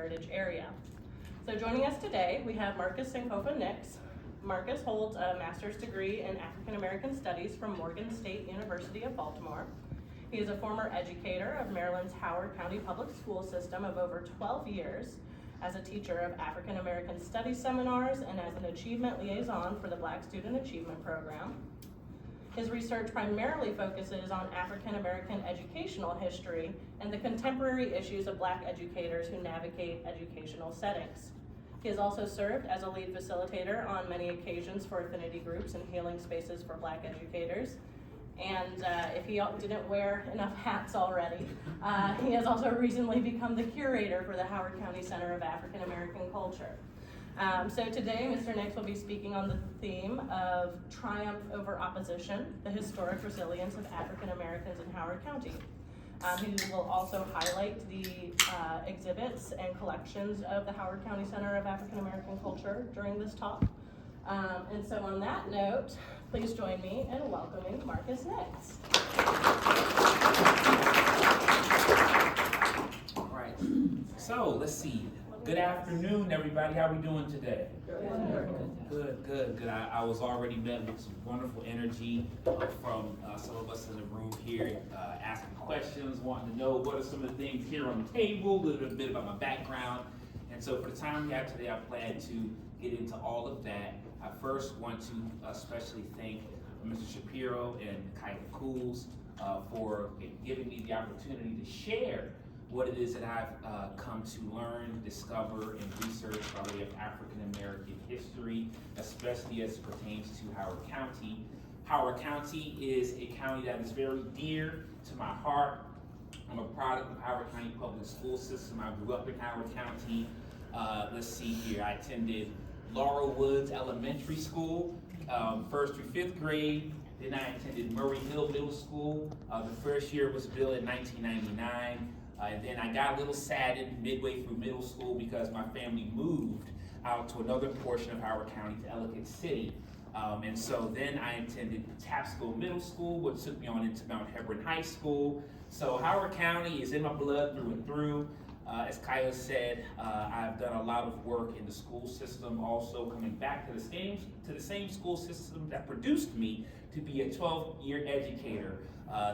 heritage area. So joining us today, we have Marcus Sankofa Nix. Marcus holds a master's degree in African American Studies from Morgan State University of Baltimore. He is a former educator of Maryland's Howard County Public School System of over 12 years as a teacher of African American Studies seminars and as an Achievement Liaison for the Black Student Achievement Program. His research primarily focuses on African American educational history and the contemporary issues of Black educators who navigate educational settings. He has also served as a lead facilitator on many occasions for affinity groups and healing spaces for Black educators. And if he didn't wear enough hats already, he has also recently become the curator for the Howard County Center of African American Culture. So today, Mr. Nix will be speaking on the theme of triumph over opposition, the historic resilience of African Americans in Howard County. He will also highlight the exhibits and collections of the Howard County Center of African American Culture during this talk. And so on that note, please join me in welcoming Marcus Nix. All right, so let's see. Good afternoon, everybody. How are we doing today? Good. I was already met with some wonderful energy from some of us in the room here, asking questions, wanting to know what are some of the things here on the table, a little bit about my background. And so for the time we have today, I plan to get into all of that. I first want to especially thank Mr. Shapiro and Kyle Cools for giving me the opportunity to share what it is that I've come to learn, discover, and research by way of African American history, especially as it pertains to Howard County. Howard County is a county that is very dear to my heart. I'm a product of Howard County Public School System. I grew up in Howard County. Let's see here, I attended Laurel Woods Elementary School, 1st through 5th grade. Then I attended Murray Hill Middle School. The first year was built in 1999. And then I got a little saddened midway through middle school because my family moved out to another portion of Howard County, to Ellicott City. And so then I attended Patapsco Middle School, which took me on into Mount Hebron High School. So Howard County is in my blood through and through. As Kaya said, I've done a lot of work in the school system, also coming back to the same school system that produced me to be a 12-year educator,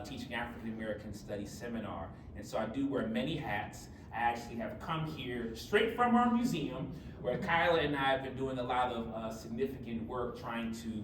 teaching African American Studies seminar. And so I do wear many hats. I actually have come here straight from our museum, where Kyla and I have been doing a lot of significant work trying to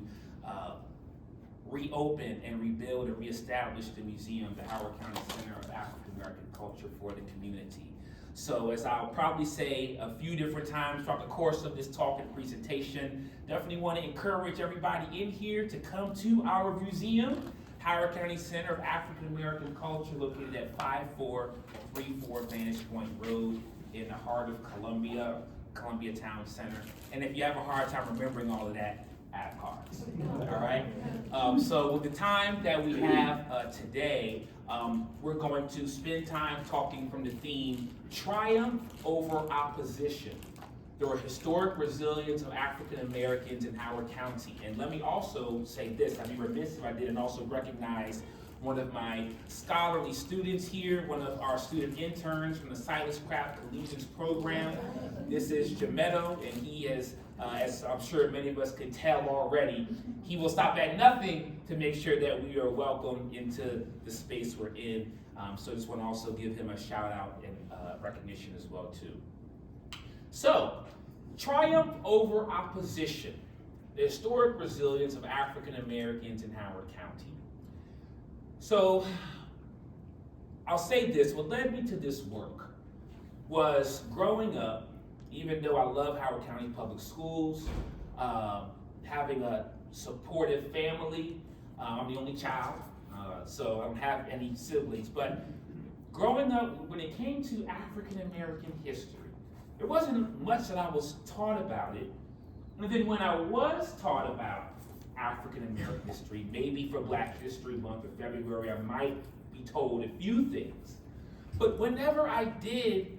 reopen and rebuild and reestablish the museum, the Howard County Center of African American Culture, for the community. So as I'll probably say a few different times throughout the course of this talk and presentation, definitely want to encourage everybody in here to come to our museum, Howard County Center of African American Culture, located at 5434 Vantage Point Road in the heart of Columbia Town Center. And if you have a hard time remembering all of that, add cards. All right? So with the time that we have today, we're going to spend time talking from the theme, Triumph over Opposition, the historic resilience of African Americans in Howard County. And let me also say this, I'd be remiss if I didn't also recognize one of my scholarly students here, one of our student interns from the Silas Craft Collegians program. This is Jametto, and he is, as I'm sure many of us can tell already, he will stop at nothing to make sure that we are welcomed into the space we're in. So I just want to also give him a shout out and recognition as well too. So, triumph over opposition, the historic resilience of African Americans in Howard County. So, I'll say this, what led me to this work was growing up, even though I love Howard County Public Schools, having a supportive family. I'm the only child, so I don't have any siblings, but growing up, when it came to African American history, there wasn't much that I was taught about it. And then when I was taught about African American history, maybe for Black History Month or February, I might be told a few things. But whenever I did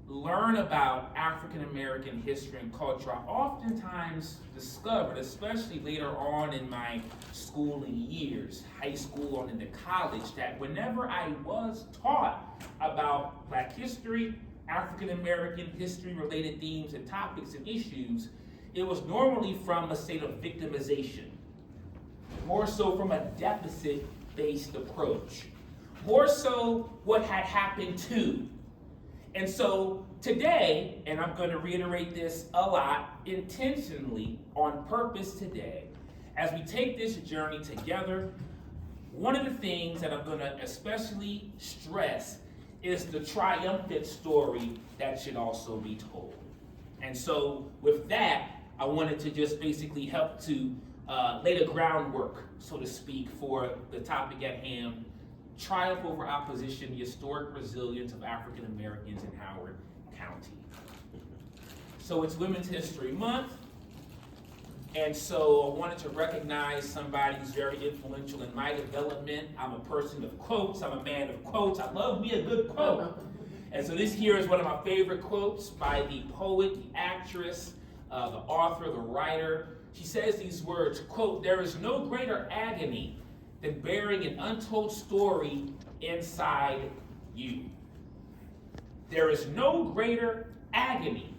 learn about African American history and culture, I oftentimes discovered, especially later on in my schooling years, high school on into college, that whenever I was taught about Black history, African American history related themes and topics and issues, it was normally from a state of victimization, more so from a deficit-based approach, more so what had happened to. And so today, and I'm going to reiterate this a lot, intentionally, on purpose today, as we take this journey together, one of the things that I'm going to especially stress is the triumphant story that should also be told. And so with that, I wanted to just basically help to lay the groundwork, so to speak, for the topic at hand, Triumph Over Opposition, the Historic Resilience of African Americans in Howard County. So it's Women's History Month, and so I wanted to recognize somebody who's very influential in my development. I'm a person of quotes, I'm a man of quotes, I love me a good quote. And so this here is one of my favorite quotes by the poet, the actress, the author, the writer. She says these words, quote, "There is no greater agony than bearing an untold story inside you." There is no greater agony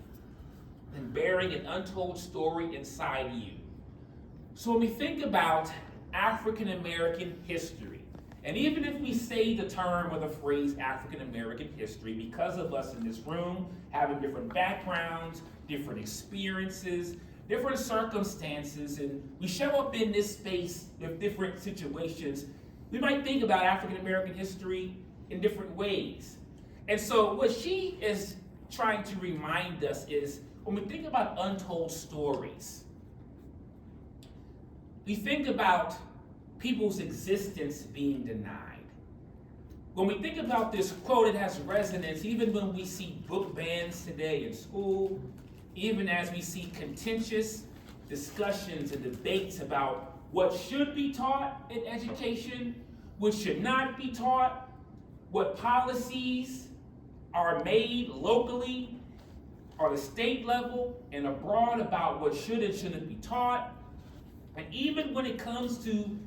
than bearing an untold story inside you. So when we think about African American history, and even if we say the term or the phrase African American history, because of us in this room having different backgrounds, different experiences, different circumstances, and we show up in this space with different situations, we might think about African American history in different ways. And so what she is trying to remind us is, when we think about untold stories, we think about people's existence being denied. When we think about this quote, it has resonance even when we see book bans today in school, even as we see contentious discussions and debates about what should be taught in education, what should not be taught, what policies are made locally or the state level and abroad about what should and shouldn't be taught. And even when it comes to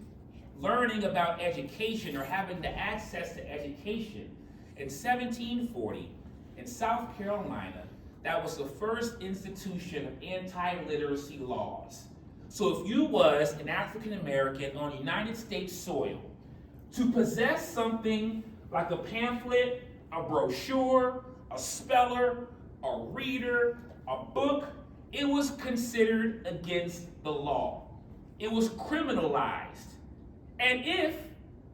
learning about education or having the access to education, in 1740 in South Carolina, that was the first institution of anti-literacy laws. So if you was an African American on United States soil, to possess something like a pamphlet, a brochure, a speller, a reader, a book, it was considered against the law. It was criminalized. And if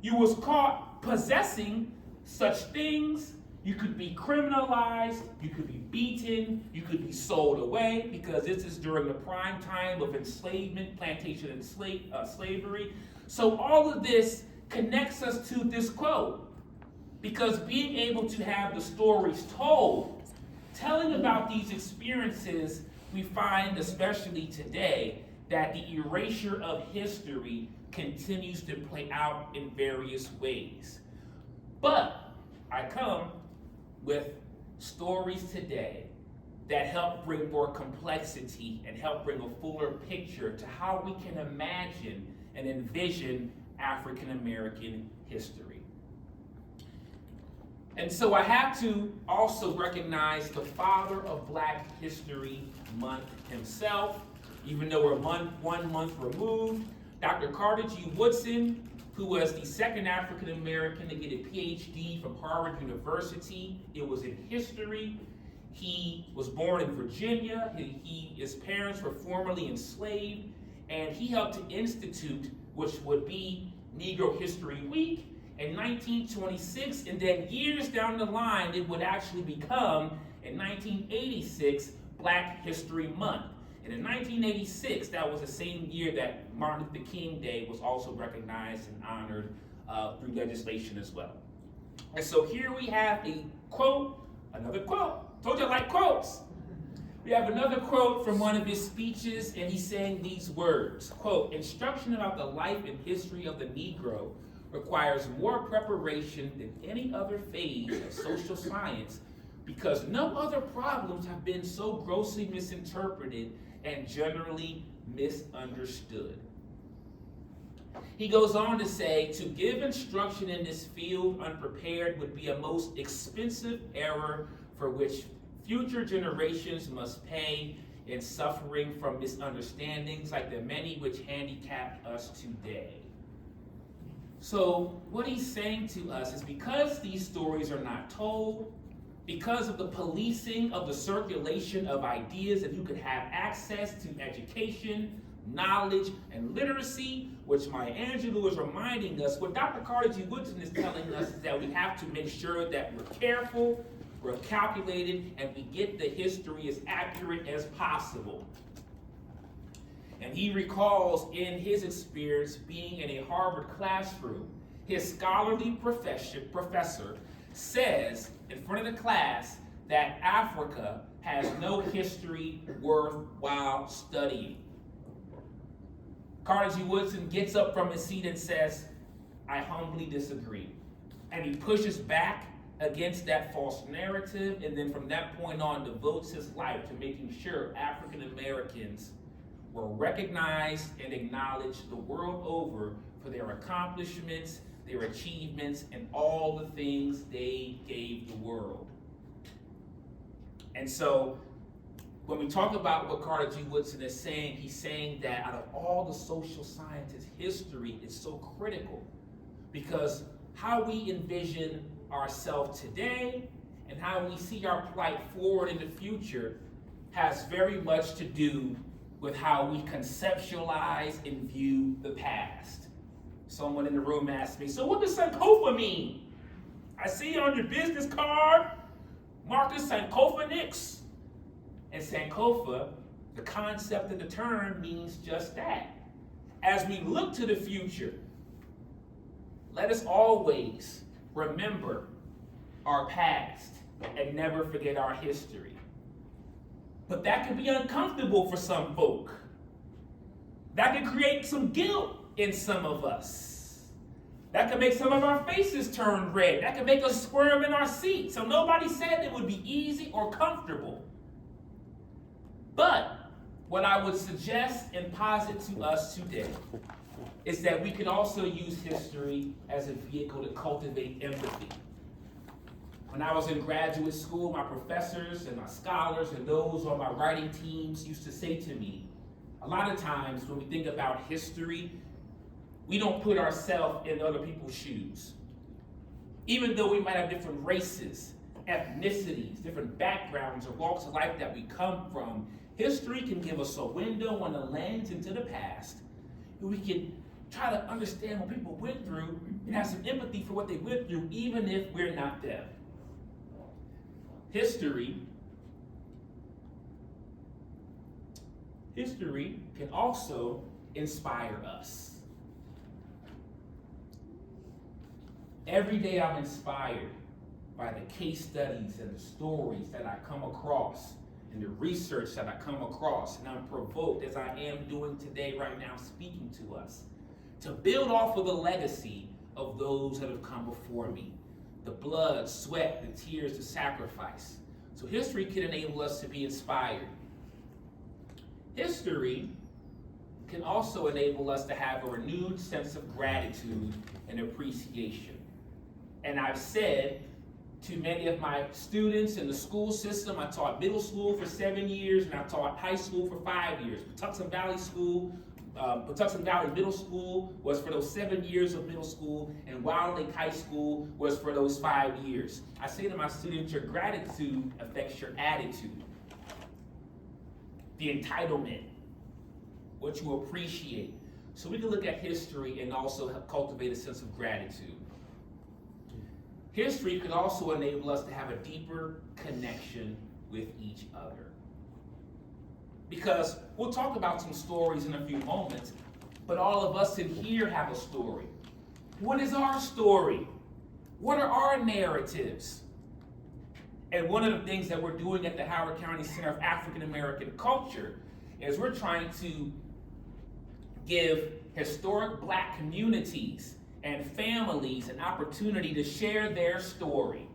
you was caught possessing such things, you could be criminalized, you could be beaten, you could be sold away, because this is during the prime time of enslavement, plantation and slavery. So all of this connects us to this quote, because being able to have the stories told, telling about these experiences, we find, especially today, that the erasure of history continues to play out in various ways. But I come with stories today that help bring more complexity and help bring a fuller picture to how we can imagine and envision African American history. And so I have to also recognize the father of Black History Month himself, even though we're one month removed, Dr. Carter G. Woodson, who was the second African American to get a PhD from Harvard University. It was in history. He was born in Virginia. His parents were formerly enslaved, and he helped to institute, which would be Negro History Week in 1926, and then years down the line, it would actually become, in 1986, Black History Month. And in 1986, that was the same year that Martin Luther King Day was also recognized and honored through legislation as well. And so here we have a quote, another quote. Told you I like quotes. We have another quote from one of his speeches, and he's saying these words, quote, "Instruction about the life and history of the Negro requires more preparation than any other phase of social science, because no other problems have been so grossly misinterpreted and generally misunderstood." He goes on to say, "To give instruction in this field unprepared would be a most expensive error for which future generations must pay in suffering from misunderstandings like the many which handicap us today. So what he's saying to us is because these stories are not told, because of the policing of the circulation of ideas that you could have access to education, knowledge, and literacy, which Maya Angelou is reminding us, what Dr. Carter G. Woodson is telling us is that we have to make sure that we're careful, we're calculated, and we get the history as accurate as possible. And he recalls in his experience being in a Harvard classroom, his scholarly professor says in front of the class that Africa has no history worthwhile studying. Carter G. Woodson gets up from his seat and says, I humbly disagree. And he pushes back against that false narrative, and then from that point on devotes his life to making sure African Americans were recognized and acknowledged the world over for their accomplishments, their achievements, and all the things they gave the world. And so when we talk about what Carter G. Woodson is saying, he's saying that out of all the social sciences, history is so critical because how we envision ourselves today and how we see our plight forward in the future has very much to do with how we conceptualize and view the past. Someone in the room asked me, so what does Sankofa mean? I see on your business card, Marcus Sankofa Nix. And Sankofa, the concept of the term means just that. As we look to the future, let us always remember our past and never forget our history. But that can be uncomfortable for some folk. That can create some guilt in some of us. That can make some of our faces turn red. That can make us squirm in our seats. So nobody said it would be easy or comfortable. But what I would suggest and posit to us today is that we can also use history as a vehicle to cultivate empathy. When I was in graduate school, my professors and my scholars and those on my writing teams used to say to me, a lot of times when we think about history, we don't put ourselves in other people's shoes. Even though we might have different races, ethnicities, different backgrounds or walks of life that we come from, history can give us a window and a lens into the past. And we can try to understand what people went through and have some empathy for what they went through, even if we're not them. History can also inspire us. Every day I'm inspired by the case studies and the stories that I come across and the research that I come across, and I'm provoked, as I am doing today right now, speaking to us, to build off of the legacy of those that have come before me. The blood, sweat, the tears, the sacrifice. So history can enable us to be inspired. History can also enable us to have a renewed sense of gratitude and appreciation. And I've said to many of my students in the school system, I taught middle school for 7 years and I taught high school for 5 years. Patuxent Valley Middle School was for those 7 years of middle school, and Wild Lake High School was for those 5 years. I say to my students, your gratitude affects your attitude. The entitlement, what you appreciate. So we can look at history and also cultivate a sense of gratitude. History could also enable us to have a deeper connection with each other. Because we'll talk about some stories in a few moments, but all of us in here have a story. What is our story? What are our narratives? And one of the things that we're doing at the Howard County Center of African American Culture is we're trying to give historic Black communities and families an opportunity to share their story.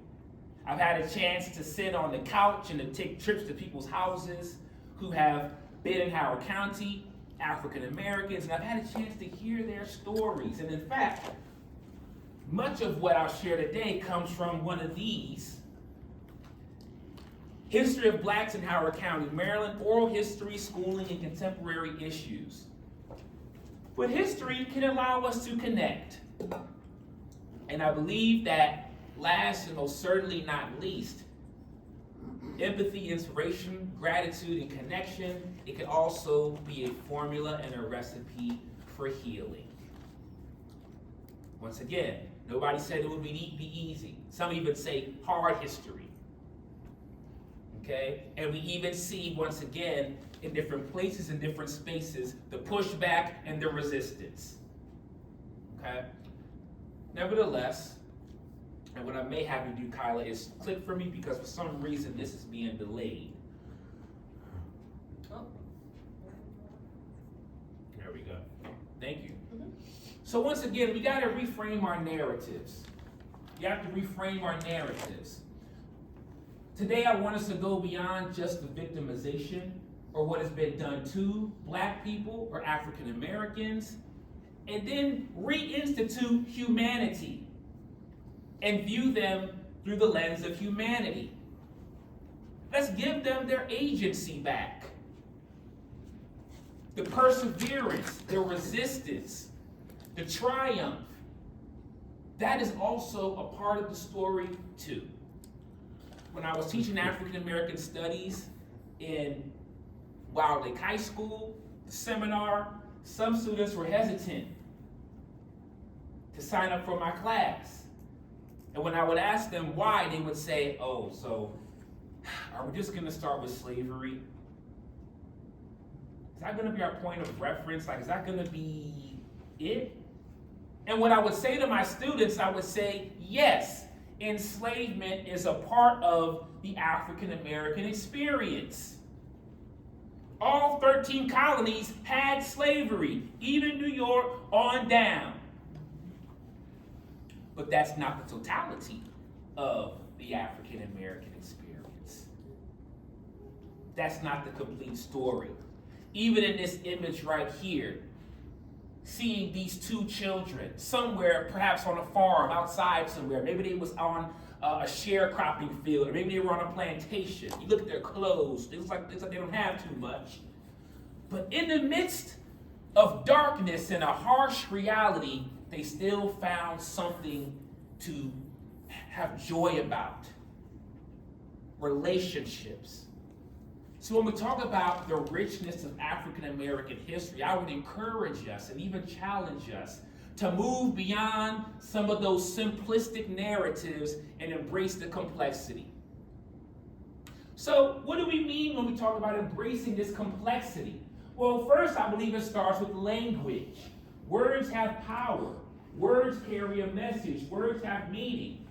I've had a chance to sit on the couch and to take trips to people's houses who have been in Howard County, African Americans, and I've had a chance to hear their stories. And in fact, much of what I'll share today comes from one of these History of Blacks in Howard County, Maryland, Oral History, Schooling, and Contemporary Issues. But history can allow us to connect. And I believe that last and most certainly not least, empathy, inspiration, gratitude, and connection, it can also be a formula and a recipe for healing. Once again, nobody said it would be easy. Some even say hard history. Okay? And we even see, once again, in different places and different spaces, the pushback and the resistance. Okay? Nevertheless, and what I may have you do, Kyla, is click for me because for some reason this is being delayed. Oh. There we go. Thank you. So once again, we got to reframe our narratives. You have to reframe our narratives. Today, I want us to go beyond just the victimization or what has been done to Black people or African Americans, and then reinstitute humanity and view them through the lens of humanity. Let's give them their agency back. The perseverance, the resistance, the triumph. That is also a part of the story too. When I was teaching African American Studies in Wild Lake High School, the seminar, some students were hesitant to sign up for my class. And when I would ask them why, they would say, oh, so are we just gonna start with slavery? Is that gonna be our point of reference? Like, is that gonna be it? And what I would say to my students, I would say, yes, enslavement is a part of the African American experience. All 13 colonies had slavery, even New York on down. But that's not the totality of the African American experience. That's not the complete story. Even in this image right here, seeing these two children somewhere, perhaps on a farm outside somewhere. Maybe they was on a sharecropping field, or maybe they were on a plantation. You look at their clothes, it looks like they don't have too much. But in the midst of darkness and a harsh reality, they still found something to have joy about. Relationships. So when we talk about the richness of African American history, I would encourage us and even challenge us to move beyond some of those simplistic narratives and embrace the complexity. So what do we mean when we talk about embracing this complexity? Well, first, I believe it starts with language. Words have power. Words carry a message. Words have meaning.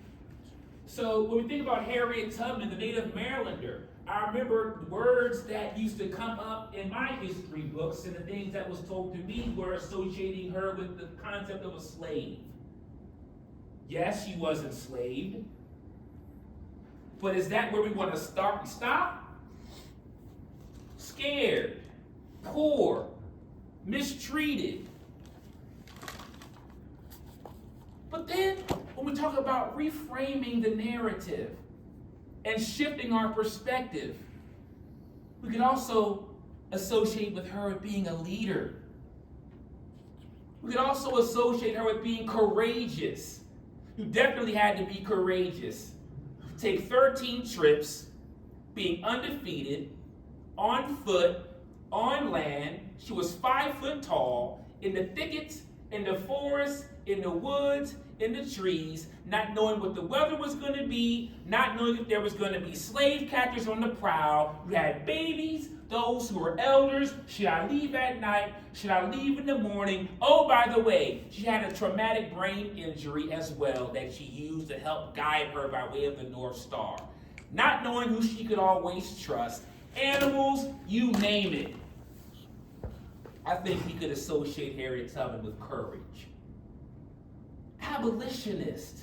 So when we think about Harriet Tubman, the native Marylander, I remember words that used to come up in my history books, and the things that was told to me were associating her with the concept of a slave. Yes, she was enslaved. But is that where we want to start and stop? Scared, poor, mistreated. But then, when we talk about reframing the narrative and shifting our perspective, we can also associate with her with being a leader. We can also associate her with being courageous. You definitely had to be courageous. Take 13 trips, being undefeated, on foot, on land. She was 5 foot tall, in the thickets, in the forest, in the woods, in the trees, not knowing what the weather was going to be, not knowing if there was going to be slave catchers on the prowl. You had babies, those who were elders. Should I leave at night? Should I leave in the morning? Oh, by the way, she had a traumatic brain injury as well that she used to help guide her by way of the North Star. Not knowing who she could always trust. Animals, you name it. I think we could associate Harriet Tubman with courage. Abolitionist.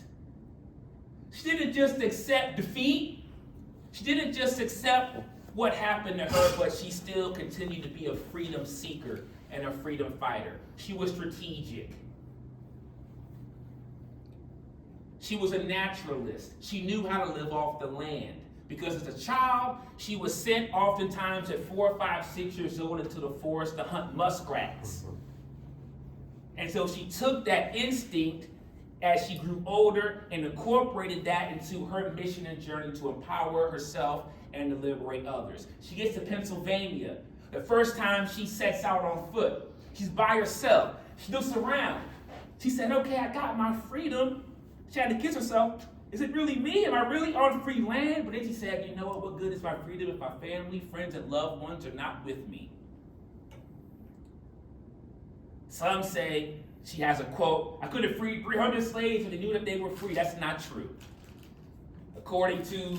She didn't just accept defeat. She didn't just accept what happened to her, but she still continued to be a freedom seeker and a freedom fighter. She was strategic. She was a naturalist. She knew how to live off the land. Because as a child, she was sent oftentimes at 4, 5, 6 years old into the forest to hunt muskrats. And so she took that instinct as she grew older and incorporated that into her mission and journey to empower herself and to liberate others. She gets to Pennsylvania. The first time she sets out on foot, she's by herself. She looks around. She said, okay, I got my freedom. She had to kiss herself. Is it really me? Am I really on free land? But then she said, you know what good is my freedom if my family, friends, and loved ones are not with me? Some say she has a quote, I could have freed 300 slaves and they knew that they were free. That's not true. According to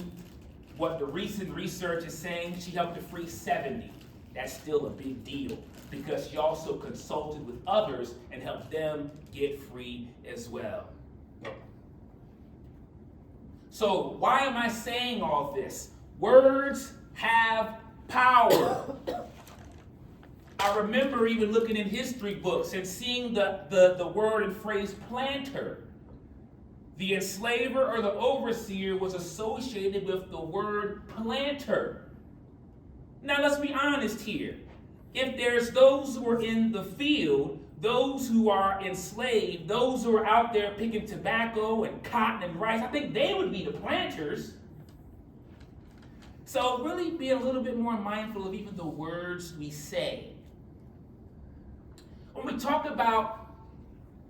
what the recent research is saying, she helped to free 70. That's still a big deal because she also consulted with others and helped them get free as well. So why am I saying all this? Words have power. I remember even looking in history books and seeing the word and phrase planter. The enslaver or the overseer was associated with the word planter. Now let's be honest here. If there's those who are in the field, those who are enslaved, those who are out there picking tobacco and cotton and rice, I think they would be the planters. So really be a little bit more mindful of even the words we say. When we talk about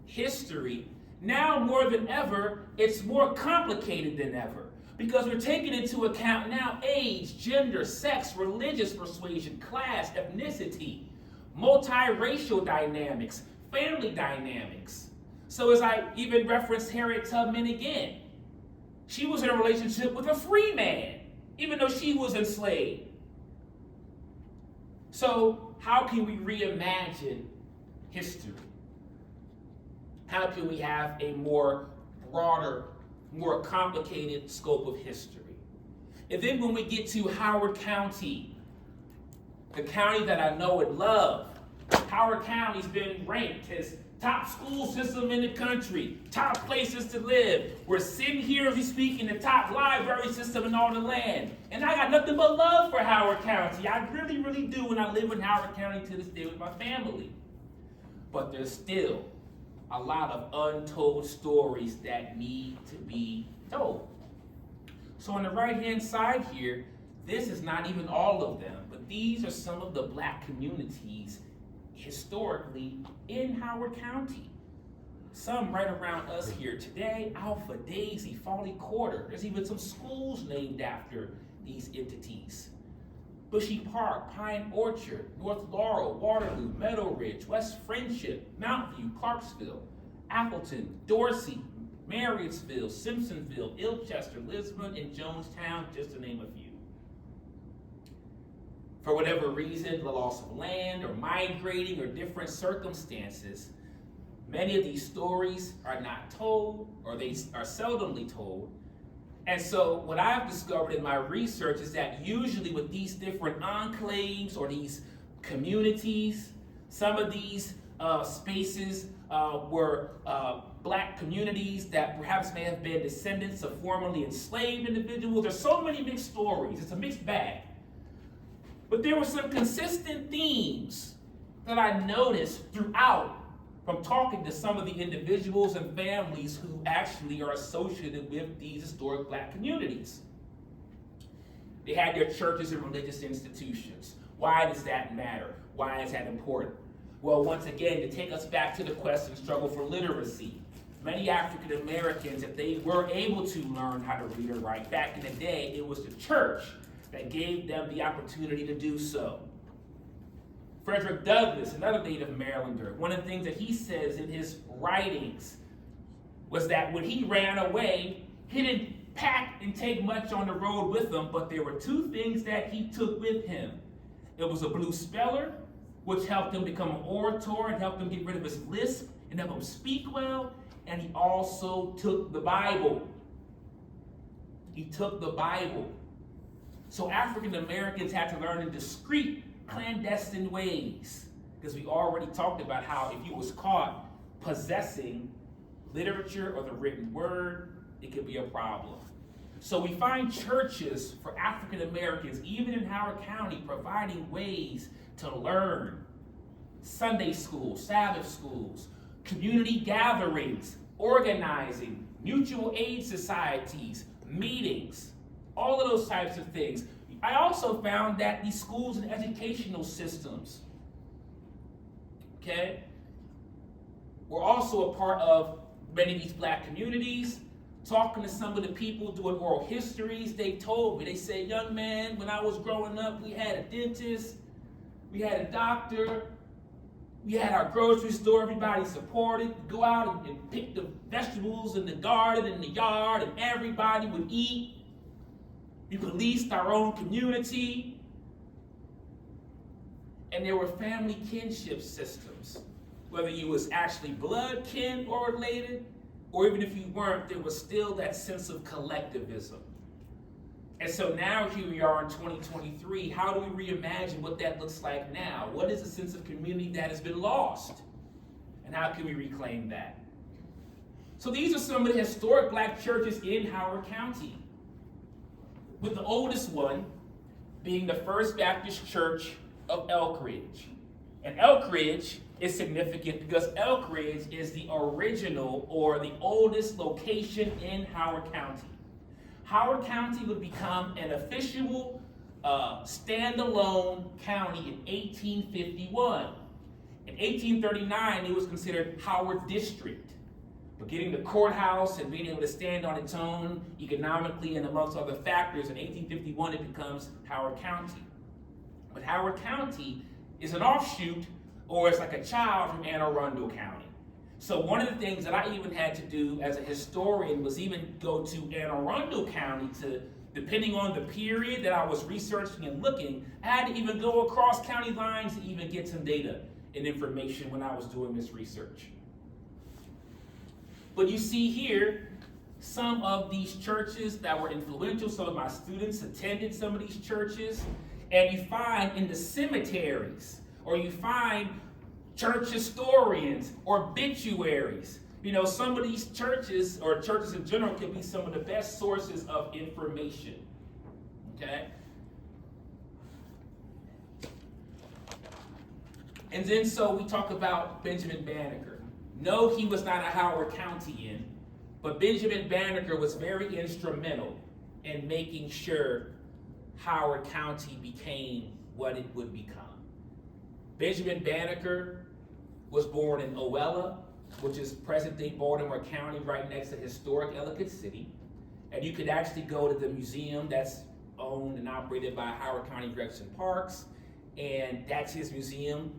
history, now more than ever, it's more complicated than ever because we're taking into account now age, gender, sex, religious persuasion, class, ethnicity, multiracial dynamics, family dynamics. So as I even referenced Harriet Tubman again, she was in a relationship with a free man, even though she was enslaved. So how can we reimagine history? How can we have a more broader, more complicated scope of history? And then when we get to Howard County, the county that I know and love, Howard County's been ranked as top school system in the country, top places to live. We're sitting here as we speak in the top library system in all the land. And I got nothing but love for Howard County. I really, really do, and I live in Howard County to this day with my family. But there's still a lot of untold stories that need to be told. So on the right-hand side here, this is not even all of them, but these are some of the black communities historically in Howard County. Some right around us here today, Alpha, Daisy, Folly Quarter. There's even some schools named after these entities. Bushy Park, Pine Orchard, North Laurel, Waterloo, Meadow Ridge, West Friendship, Mount View, Clarksville, Appleton, Dorsey, Marriottsville, Simpsonville, Ilchester, Lisbon, and Jonestown, just to name a few. For whatever reason, the loss of land or migrating or different circumstances, many of these stories are not told or they are seldomly told. And so what I've discovered in my research is that usually with these different enclaves or these communities, some of these spaces were black communities that perhaps may have been descendants of formerly enslaved individuals. There's so many mixed stories. It's a mixed bag. But there were some consistent themes that I noticed throughout from talking to some of the individuals and families who actually are associated with these historic black communities. They had their churches and religious institutions. Why does that matter? Why is that important? Well, once again, to take us back to the question, struggle for literacy. Many African Americans, if they were able to learn how to read or write, back in the day, it was the church that gave them the opportunity to do so. Frederick Douglass, another native Marylander, one of the things that he says in his writings was that when he ran away, he didn't pack and take much on the road with him, but there were two things that he took with him. It was a blue speller, which helped him become an orator and helped him get rid of his lisp and help him speak well, and he also took the Bible. He took the Bible. So African Americans had to learn in discreet, clandestine ways, because we already talked about how if you was caught possessing literature or the written word, it could be a problem. So we find churches for African Americans, even in Howard County, providing ways to learn. Sunday schools, Sabbath schools, community gatherings, organizing, mutual aid societies, meetings, all of those types of things. I also found that these schools and educational systems, okay, were also a part of many of these black communities. Talking to some of the people doing oral histories, they told me, they said, young man, when I was growing up, we had a dentist, we had a doctor, we had our grocery store, everybody supported, go out and pick the vegetables in the garden, in the yard, and everybody would eat. We policed our own community. And there were family kinship systems. Whether you was actually blood kin or related, or even if you weren't, there was still that sense of collectivism. And so now here we are in 2023, how do we reimagine what that looks like now? What is a sense of community that has been lost? And how can we reclaim that? So these are some of the historic black churches in Howard County, with the oldest one being the First Baptist Church of Elk Ridge. And Elk Ridge is significant because Elk Ridge is the original or the oldest location in Howard County. Howard County would become an official standalone county in 1851. In 1839, it was considered Howard District. But getting the courthouse and being able to stand on its own economically and amongst other factors, in 1851 it becomes Howard County. But Howard County is an offshoot, or it's like a child from Anne Arundel County. So one of the things that I even had to do as a historian was even go to Anne Arundel County to, depending on the period that I was researching and looking, I had to even go across county lines to even get some data and information when I was doing this research. But you see here, some of these churches that were influential, some of my students attended some of these churches, and you find in the cemeteries, or you find church historians or obituaries. You know, some of these churches, or churches in general, can be some of the best sources of information, okay? And then so we talk about Benjamin Banneker. No, he was not a Howard County-ian, but Benjamin Banneker was very instrumental in making sure Howard County became what it would become. Benjamin Banneker was born in Owella, which is present-day Baltimore County, right next to historic Ellicott City. And you could actually go to the museum that's owned and operated by Howard County Recreation Parks. And that's his museum,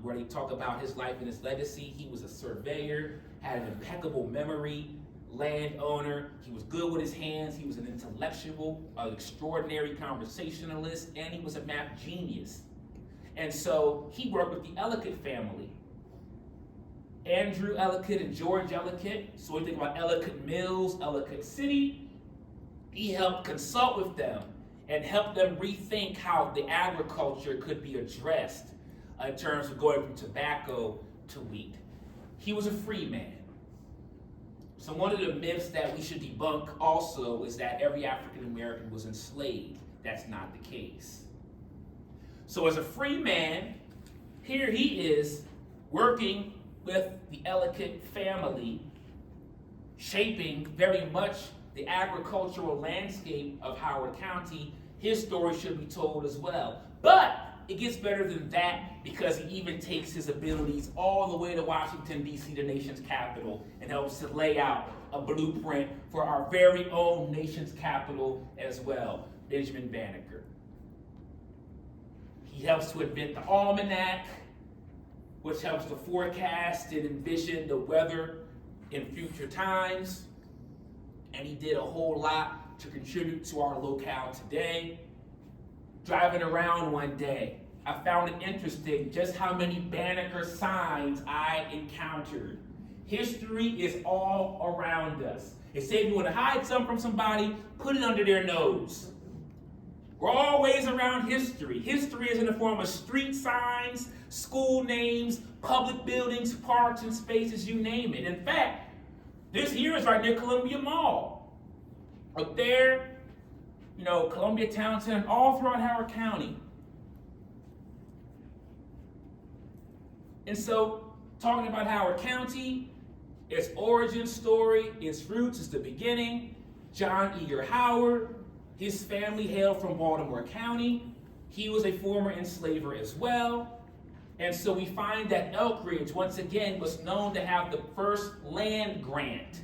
where they talk about his life and his legacy. He was a surveyor, had an impeccable memory, landowner. He was good with his hands. He was an intellectual, an extraordinary conversationalist, and he was a math genius. And so he worked with the Ellicott family. Andrew Ellicott and George Ellicott. So we think about Ellicott Mills, Ellicott City. He helped consult with them and help them rethink how the agriculture could be addressed in terms of going from tobacco to wheat. He was a free man. So one of the myths that we should debunk also is that every African American was enslaved. That's not the case. So as a free man, here he is working with the Ellicott family, shaping very much the agricultural landscape of Howard County. His story should be told as well. But it gets better than that, because he even takes his abilities all the way to Washington, D.C., the nation's capital, and helps to lay out a blueprint for our very own nation's capital as well, Benjamin Banneker. He helps to invent the almanac, which helps to forecast and envision the weather in future times. And he did a whole lot to contribute to our locale today. Driving around one day, I found it interesting just how many Banneker signs I encountered. History is all around us. They say if you want to hide something from somebody, put it under their nose. We're always around history. History is in the form of street signs, school names, public buildings, parks, and spaces, you name it. In fact, this here is right near Columbia Mall. Up there, Columbia Town Center, all throughout Howard County. And so, talking about Howard County, its origin story, its roots, is the beginning. John Eager Howard, his family hailed from Baltimore County. He was a former enslaver as well. And so we find that Elk Ridge, once again, was known to have the first land grant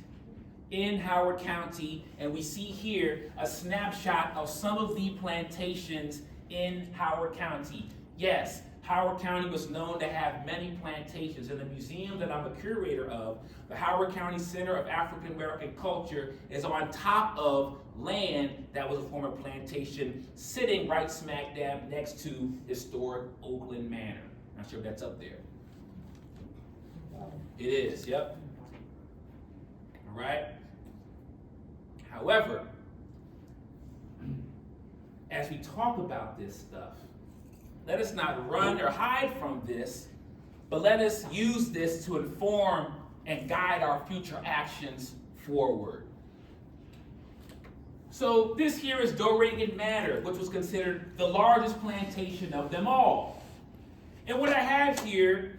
in Howard County. And we see here a snapshot of some of the plantations in Howard County. Yes, Howard County was known to have many plantations. In the museum that I'm a curator of, the Howard County Center of African American Culture is on top of land that was a former plantation, sitting right smack dab next to historic Oakland Manor. Not sure if that's up there. It is, yep. All right. However, as we talk about this stuff, let us not run or hide from this, but let us use this to inform and guide our future actions forward. So this here is Doregan Manor, which was considered the largest plantation of them all. And what I have here,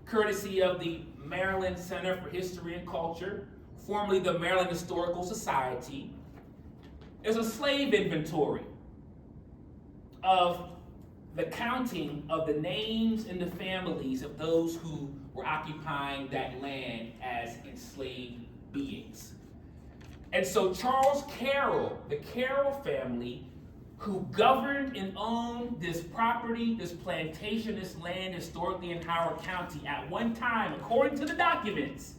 courtesy of the Maryland Center for History and Culture, formerly the Maryland Historical Society, is a slave inventory of the counting of the names and the families of those who were occupying that land as enslaved beings. And so Charles Carroll, the Carroll family, who governed and owned this property, this plantation, this land historically in Howard County at one time, according to the documents,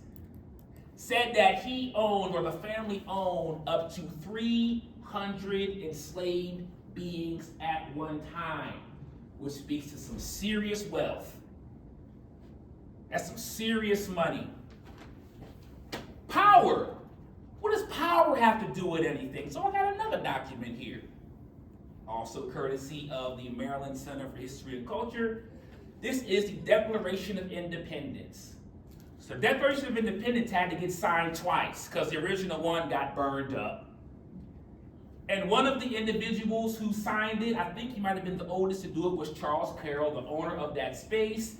said that he owned, or the family owned, up to 300 enslaved beings at one time, which speaks to some serious wealth. That's some serious money. Power. What does power have to do with anything? So I got another document here, also courtesy of the Maryland Center for History and Culture. This is the Declaration of Independence. So the Declaration of Independence had to get signed twice because the original one got burned up. And one of the individuals who signed it, I think he might have been the oldest to do it, was Charles Carroll, the owner of that space.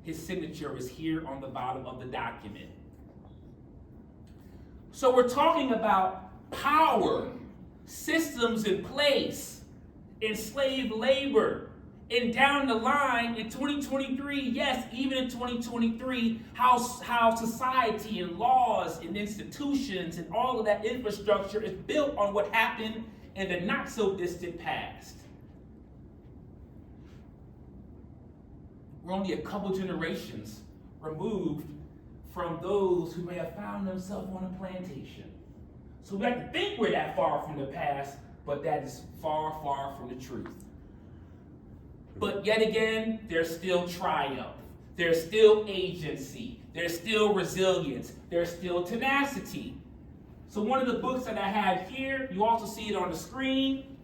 His signature is here on the bottom of the document. So we're talking about power, systems in place, enslaved labor, and down the line in 2023, yes, even in 2023, how society and laws and institutions and all of that infrastructure is built on what happened in the not so distant past. We're only a couple generations removed from those who may have found themselves on a plantation. So we like to think we're that far from the past, but that is far, far from the truth. But yet again, there's still triumph. There's still agency. There's still resilience. There's still tenacity. So one of the books that I have here, you also see it on the screen.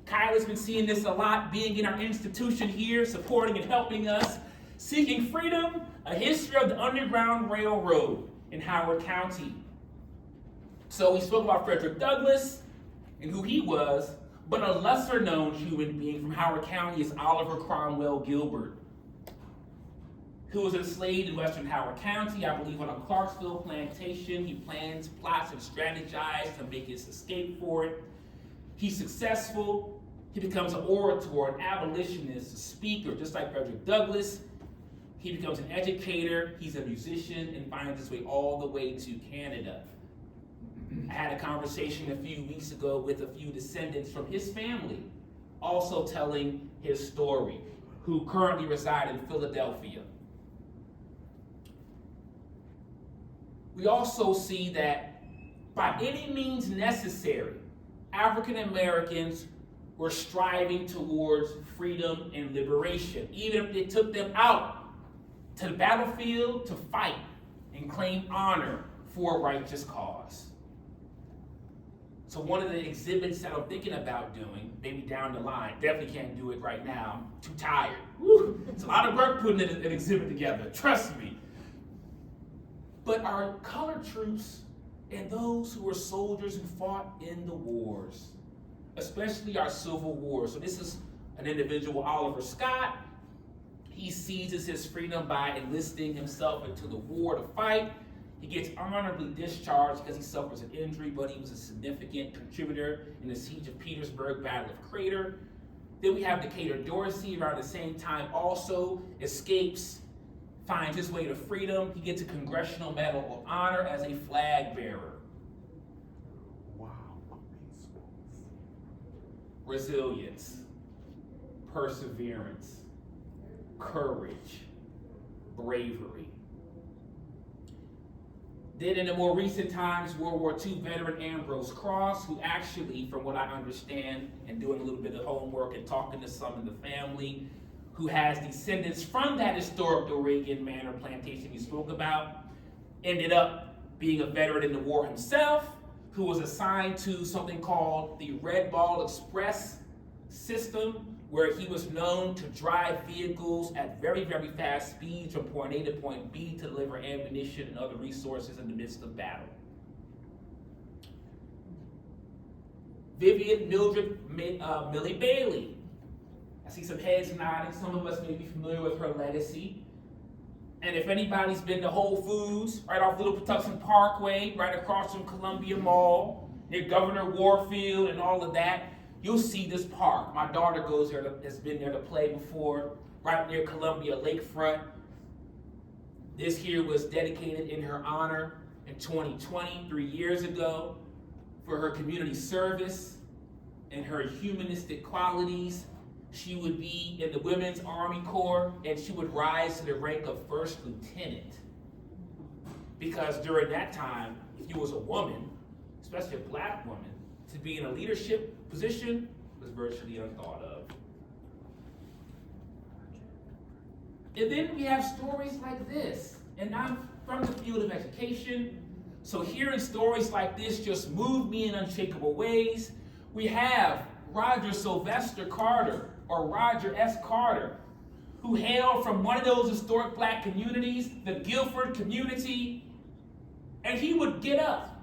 Kyla's been seeing this a lot, being in our institution here, supporting and helping us. Seeking Freedom, A History of the Underground Railroad in Howard County. So we spoke about Frederick Douglass and who he was, but a lesser known human being from Howard County is Oliver Cromwell Gilbert, who was enslaved in western Howard County, I believe on a Clarksville plantation. He plans, plots, and strategizes to make his escape for it. He's successful. He becomes an orator, an abolitionist, a speaker, just like Frederick Douglass. He becomes an educator. He's a musician and finds his way all the way to Canada. I had a conversation a few weeks ago with a few descendants from his family, also telling his story, who currently reside in Philadelphia. We also see that by any means necessary, African Americans were striving towards freedom and liberation, even if it took them out to the battlefield to fight and claim honor for a righteous cause. So one of the exhibits that I'm thinking about doing, maybe down the line, definitely can't do it right now, I'm too tired. Woo. It's a lot of work putting an exhibit together, trust me. But our colored troops and those who were soldiers who fought in the wars, especially our Civil War. So this is an individual, Oliver Scott. He seizes his freedom by enlisting himself into the war to fight. He gets honorably discharged because he suffers an injury, but he was a significant contributor in the Siege of Petersburg, Battle of Crater. Then we have Decatur Dorsey around the same time, also escapes, finds his way to freedom. He gets a Congressional Medal of Honor as a flag bearer. Wow. Resilience, perseverance, courage, bravery. Then in the more recent times, World War II veteran Ambrose Cross, who actually, from what I understand, and doing a little bit of homework and talking to some in the family, who has descendants from that historic Oregon Manor plantation you spoke about, ended up being a veteran in the war himself, who was assigned to something called the Red Ball Express system, where he was known to drive vehicles at very, very fast speeds from point A to point B to deliver ammunition and other resources in the midst of battle. Vivian Mildred Millie Bailey. I see some heads nodding. Some of us may be familiar with her legacy. And if anybody's been to Whole Foods, right off Little Patuxent Parkway, right across from Columbia Mall, near Governor Warfield and all of that, you'll see this park. My daughter goes there, has been there to play before, right near Columbia Lakefront. This here was dedicated in her honor in 2020, 3 years ago, for her community service and her humanistic qualities. She would be in the Women's Army Corps, and she would rise to the rank of first lieutenant. Because during that time, if you was a woman, especially a black woman, to be in a leadership position was virtually unthought of. And then we have stories like this. And I'm from the field of education, so hearing stories like this just moved me in unshakable ways. We have Roger Sylvester Carter, or Roger S. Carter, who hailed from one of those historic black communities, the Guilford community, and he would get up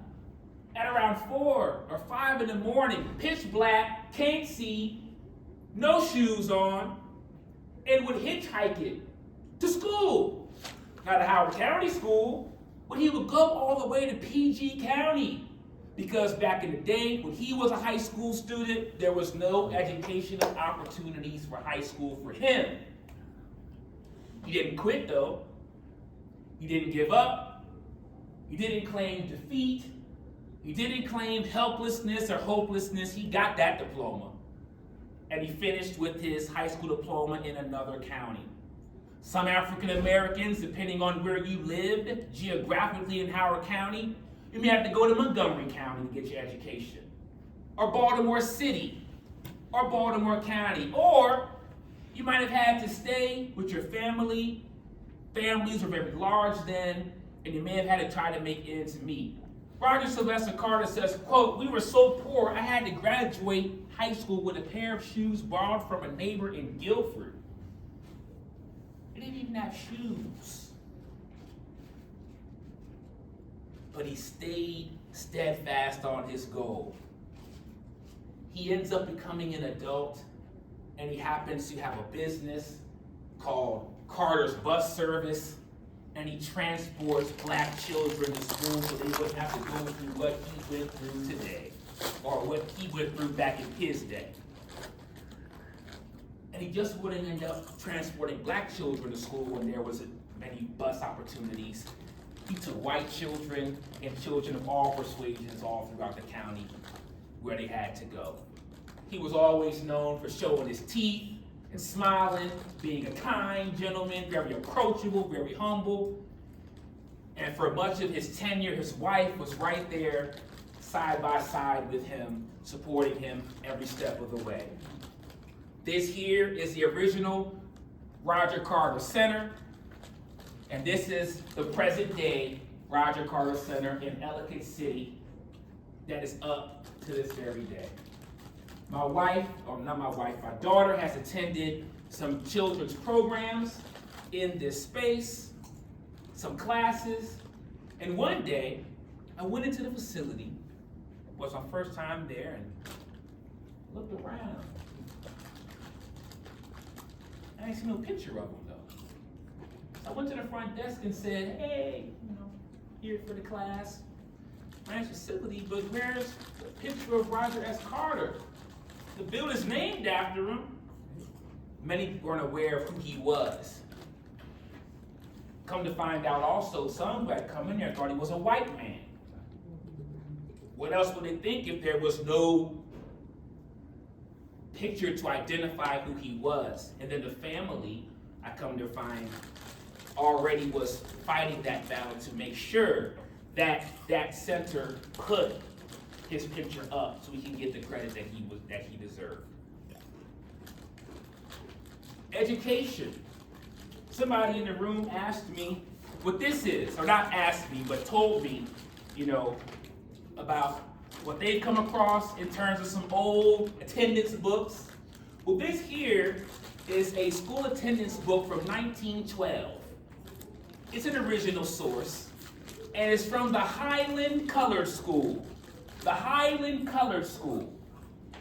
at around 4 or 5 in the morning, pitch black, can't see, no shoes on, and would hitchhike it to school. Not a Howard County school, but he would go all the way to PG County, because back in the day, when he was a high school student, there was no educational opportunities for high school for him. He didn't quit though. He didn't give up. He didn't claim defeat. He didn't claim helplessness or hopelessness. He got that diploma. And he finished with his high school diploma in another county. Some African Americans, depending on where you lived geographically in Howard County, you may have to go to Montgomery County to get your education, or Baltimore City, or Baltimore County, or you might have had to stay with your family. Families were very large then, and you may have had to try to make ends meet. Roger Sylvester Carter says, quote, "We were so poor, I had to graduate high school with a pair of shoes borrowed from a neighbor in Guilford." They didn't even have shoes. But he stayed steadfast on his goal. He ends up becoming an adult, and he happens to have a business called Carter's Bus Service, and he transports black children to school so they wouldn't have to go through what he went through today, or what he went through back in his day. And he just wouldn't end up transporting black children to school when there wasn't many bus opportunities. He took white children and children of all persuasions all throughout the county where they had to go. He was always known for showing his teeth and smiling, being a kind gentleman, very approachable, very humble. And for much of his tenure, his wife was right there side by side with him, supporting him every step of the way. This here is the original Roger Carter Center, and this is the present day Roger Carter Center in Ellicott City that is up to this very day. My daughter has attended some children's programs in this space, some classes, and one day I went into the facility. It was my first time there, and looked around. I ain't seen no picture of him though. So I went to the front desk and said, hey, here for the class. Man's facility, but where's the picture of Roger S. Carter? The building's named after him. Many weren't aware of who he was. Come to find out also, some who had come in there thought he was a white man. What else would they think if there was no picture to identify who he was? And then the family, I come to find, already was fighting that battle to make sure that that center put his picture up so he can get the credit that he deserved. Education. Somebody in the room asked me what this is, or not asked me, but told me, about what they've come across in terms of some old attendance books. Well, this here is a school attendance book from 1912. It's an original source, and it's from the Highland Colored School. The Highland Colored School.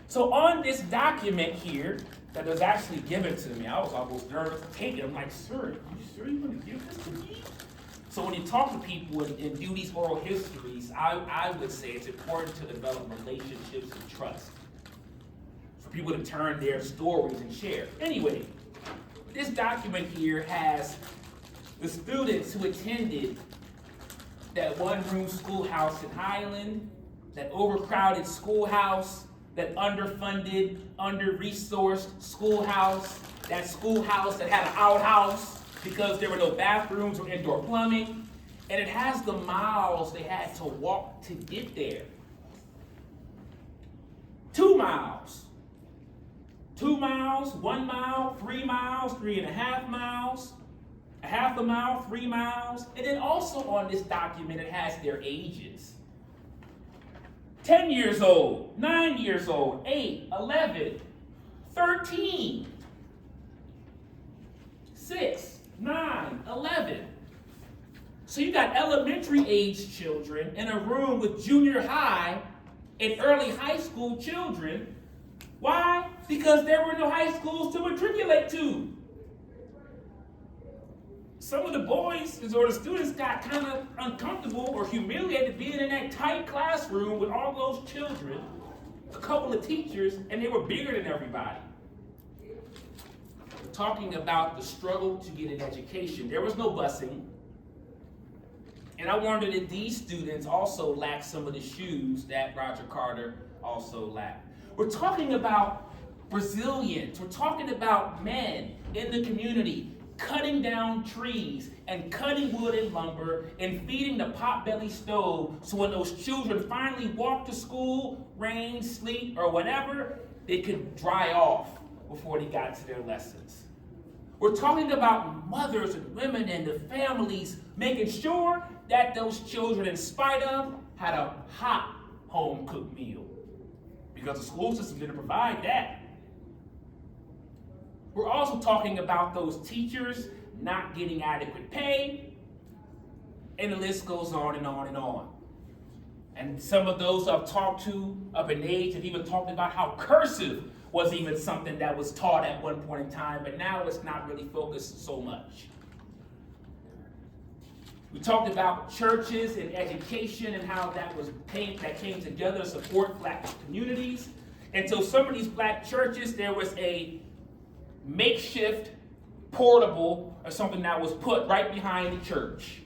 So on this document here, that was actually given to me, I was almost nervous to take it. I'm like, sir, are you sure you want to give this to me? So when you talk to people and do these oral histories, I would say it's important to develop relationships and trust. For people to turn their stories and share. Anyway, this document here has the students who attended that one-room schoolhouse in Highland, that overcrowded schoolhouse, that underfunded, under-resourced schoolhouse, that schoolhouse that had an outhouse because there were no bathrooms or indoor plumbing, and it has the miles they had to walk to get there. 2 miles. 2 miles, 1 mile, 3 miles, 3.5 miles, a half a mile, 3 miles, and then also on this document it has their ages. 10 years old, 9 years old, 8, 11, 13, 6, 9, 11. So you got elementary age children in a room with junior high and early high school children. Why? Because there were no high schools to matriculate to. Some of the boys or the students got kind of uncomfortable or humiliated being in that tight classroom with all those children, a couple of teachers, and they were bigger than everybody. We're talking about the struggle to get an education. There was no busing. And I wondered if these students also lacked some of the shoes that Roger Carter also lacked. We're talking about resilience. We're talking about men in the community cutting down trees and cutting wood and lumber and feeding the potbelly stove so when those children finally walked to school, rain, sleet, or whatever, they could dry off before they got to their lessons. We're talking about mothers and women and the families making sure that those children, in spite of, had a hot home-cooked meal because the school system didn't provide that. We're also talking about those teachers not getting adequate pay, and the list goes on and on and on. And some of those I've talked to of an age have even talked about how cursive was even something that was taught at one point in time, but now it's not really focused so much. We talked about churches and education and how that came together to support black communities. And so some of these black churches, there was a makeshift portable or something that was put right behind the church.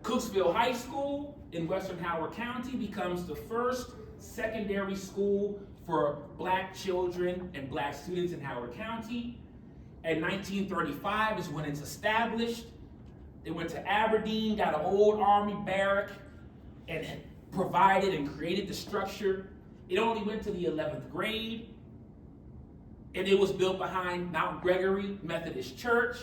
Cooksville High School in Western Howard County becomes the first secondary school for black children and black students in Howard County. In 1935 is when it's established. They went to Aberdeen, got an old Army barrack, and provided and created the structure. It only went to the 11th grade, and it was built behind Mount Gregory Methodist Church.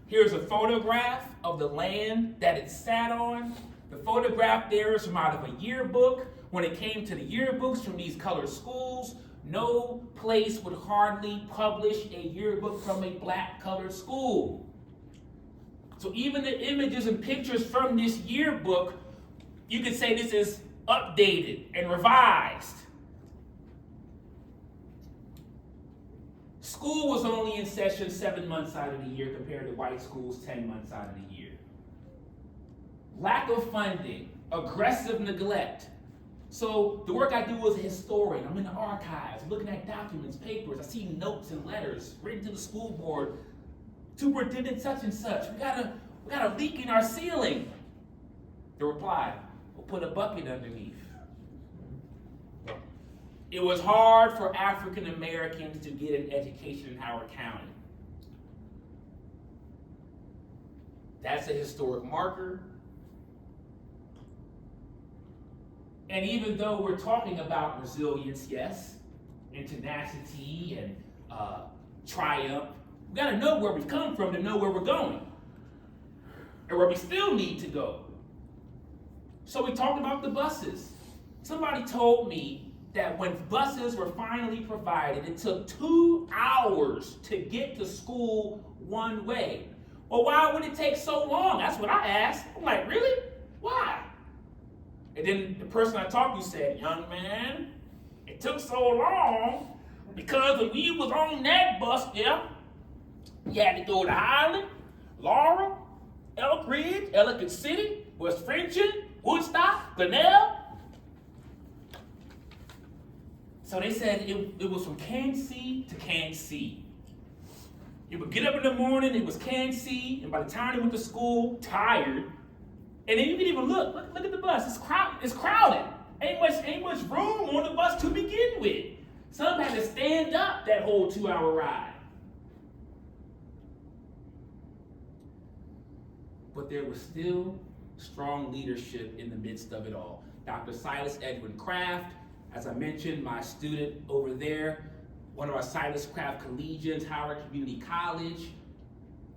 Here's a photograph of the land that it sat on. The photograph there is from out of a yearbook. When it came to the yearbooks from these colored schools, no place would hardly publish a yearbook from a black colored school. So even the images and pictures from this yearbook, you could say this is updated and revised. School was only in session 7 months out of the year compared to white schools 10 months out of the year. Lack of funding, aggressive neglect. So the work I do as a historian, I'm in the archives, looking at documents, papers, I see notes and letters written to the school board, superintendent such and such, we got a leak in our ceiling. The reply, we'll put a bucket underneath. It was hard for African Americans to get an education in Howard County. That's a historic marker. And even though we're talking about resilience, yes, and tenacity and triumph, we gotta know where we've come from to know where we're going, and where we still need to go. So we talked about the buses. Somebody told me that when buses were finally provided, it took 2 hours to get to school one way. Well, why would it take so long? That's what I asked. I'm like, really? Why? And then the person I talked to said, young man, it took so long because when we was on that bus there, you had to go to Highland, Laurel, Elk Ridge, Ellicott City, West Friendship, Woodstock, Glenelg. So they said it was from Kansas to Kansas. You would get up in the morning, it was Kansas, and by the time they went to school, tired. And then you can even look at the bus, it's crowded. Ain't much room on the bus to begin with. Some had to stand up that whole 2-hour ride. But there was still strong leadership in the midst of it all. Dr. Silas Edwin Craft, as I mentioned, my student over there, one of our Silas Craft collegians, Howard Community College,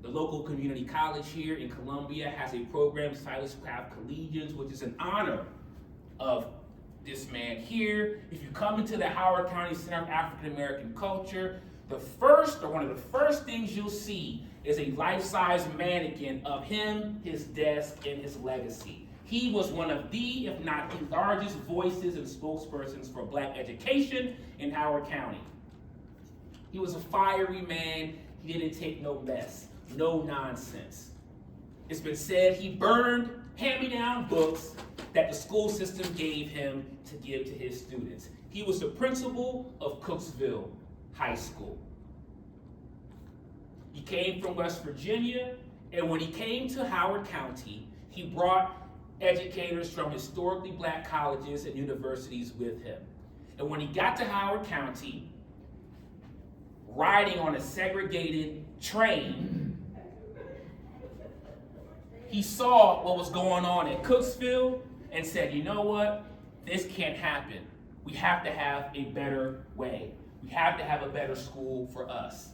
the local community college here in Columbia has a program, Silas Craft Collegians, which is an honor of this man here. If you come into the Howard County Center of African American Culture, one of the first things you'll see is a life-size mannequin of him, his desk, and his legacy. He was one of the, if not the largest voices and spokespersons for Black education in Howard County. He was a fiery man. He didn't take no mess, no nonsense. It's been said he burned hand-me-down books that the school system gave him to give to his students. He was the principal of Cooksville High School. He came from West Virginia, and when he came to Howard County, he brought educators from historically Black colleges and universities with him. And when he got to Howard County, riding on a segregated train, he saw what was going on in Cooksville and said, you know what? This can't happen. We have to have a better way. We have to have a better school for us.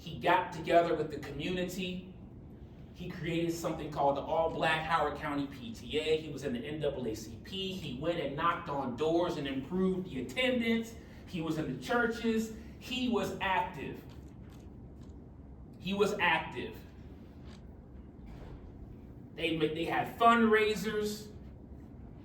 He got together with the community. He created something called the All Black Howard County PTA. He was in the NAACP. He went and knocked on doors and improved the attendance. He was in the churches. He was active. He was active. They had fundraisers.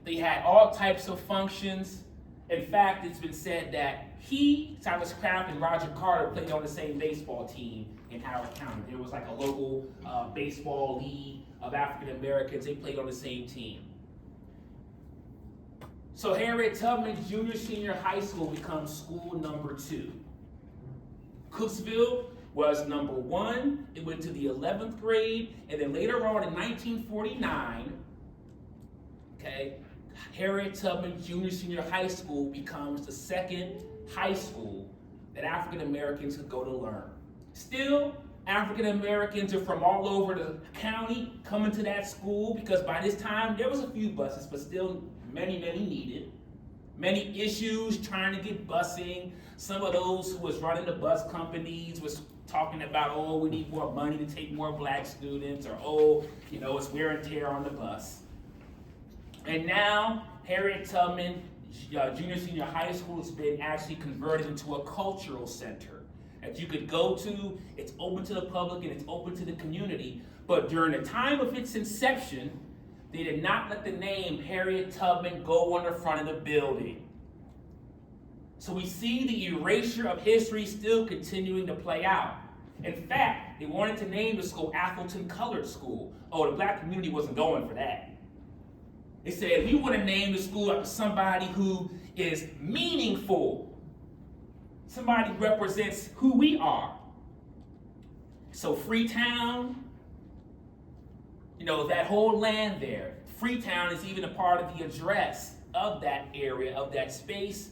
They had all types of functions. In fact, it's been said that he, Silas Craft, and Roger Carter played on the same baseball team in Howard County. There was like a local baseball league of African Americans. They played on the same team. So Harriet Tubman's junior senior high school becomes school number 2. Cooksville was number 1. It went to the 11th grade, and then later on in 1949, Harriet Tubman Junior Senior High School becomes the second high school that African Americans could go to learn. Still, African Americans are from all over the county coming to that school because by this time there was a few buses, but still many needed. Many issues trying to get busing. Some of those who was running the bus companies was talking about, we need more money to take more Black students, or it's wear and tear on the bus. And now, Harriet Tubman Junior Senior High School has been actually converted into a cultural center. that you could go to. It's open to the public and it's open to the community. But during the time of its inception, they did not let the name Harriet Tubman go on the front of the building. So we see the erasure of history still continuing to play out. In fact, they wanted to name the school Atholton Colored School. Oh, the black community wasn't going for that. They said, we want to name the school after somebody who is meaningful. Somebody who represents who we are. So Freetown, that whole land there. Freetown is even a part of the address of that area, of that space.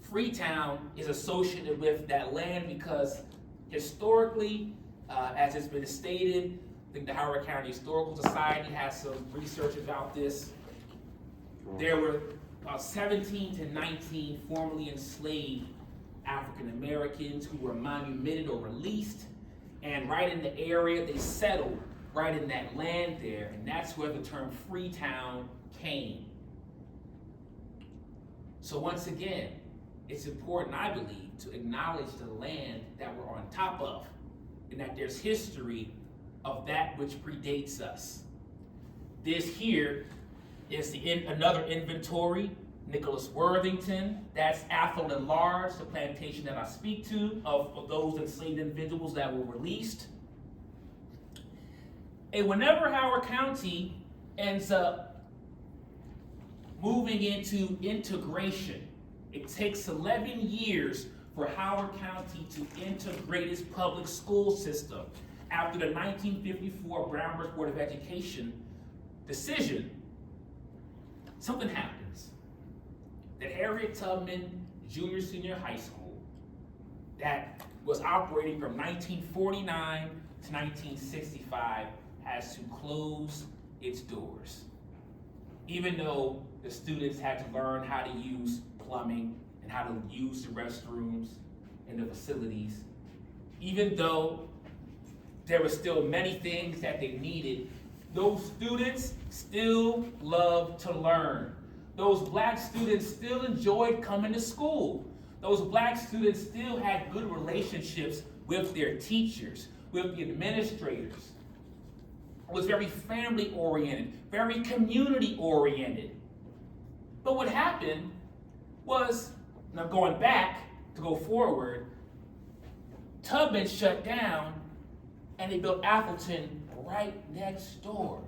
Freetown is associated with that land because historically, as it's been stated, I think the Howard County Historical Society has some research about this. There were about 17 to 19 formerly enslaved African Americans who were manumitted or released, and right in the area they settled, right in that land there, and that's where the term Freetown came. So once again, it's important, I believe, to acknowledge the land that we're on top of, and that there's history of that which predates us. This here is another inventory. Nicholas Worthington, that's Atholton Large, the plantation that I speak to, of those enslaved individuals that were released. And whenever Howard County ends up moving into integration, it takes 11 years for Howard County to integrate its public school system. After the 1954 Brown vs. Board of Education decision, something happens. That Harriet Tubman Junior Senior High School, that was operating from 1949 to 1965, has to close its doors. Even though the students had to learn how to use plumbing and how to use the restrooms and the facilities, even though there were still many things that they needed, those students still loved to learn. Those black students still enjoyed coming to school. Those black students still had good relationships with their teachers, with the administrators. It was very family oriented, very community oriented. But what happened was, and I'm going back to go forward, Tubman shut down and they built Atholton right next door.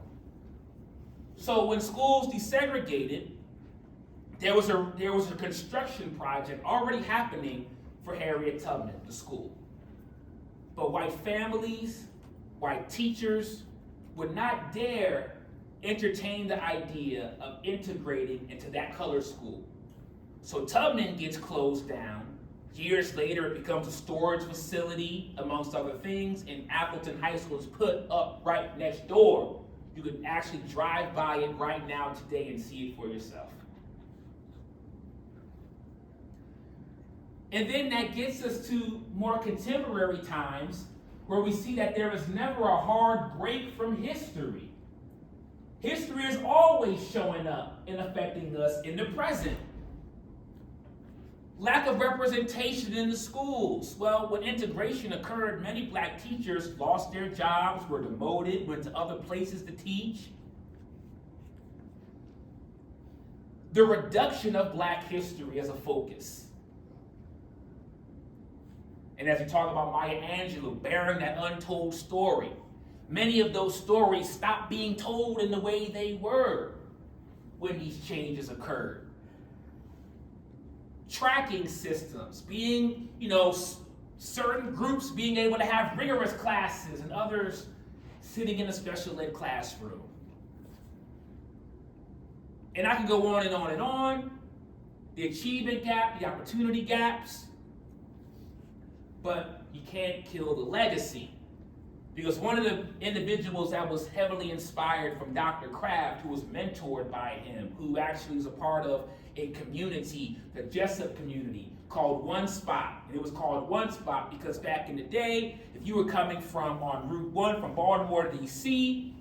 So when schools desegregated, there was a construction project already happening for Harriet Tubman, the school. But white families, white teachers would not dare entertain the idea of integrating into that colored school. So Tubman gets closed down. Years later, it becomes a storage facility, amongst other things, and Atholton High School is put up right next door. You can actually drive by it right now today and see it for yourself. And then that gets us to more contemporary times where we see that there is never a hard break from history. History is always showing up and affecting us in the present. Lack of representation in the schools. Well, when integration occurred, many black teachers lost their jobs, were demoted, went to other places to teach. The reduction of black history as a focus. And as we talk about Maya Angelou bearing that untold story, many of those stories stopped being told in the way they were when these changes occurred. Tracking systems, being, certain groups being able to have rigorous classes and others sitting in a special ed classroom. And I can go on and on and on. The achievement gap, the opportunity gaps. But you can't kill the legacy. Because one of the individuals that was heavily inspired from Dr. Kraft, who was mentored by him, who actually was a part of a community, the Jessup community, called One Spot. And it was called One Spot because back in the day, if you were coming on Route 1 from Baltimore to DC,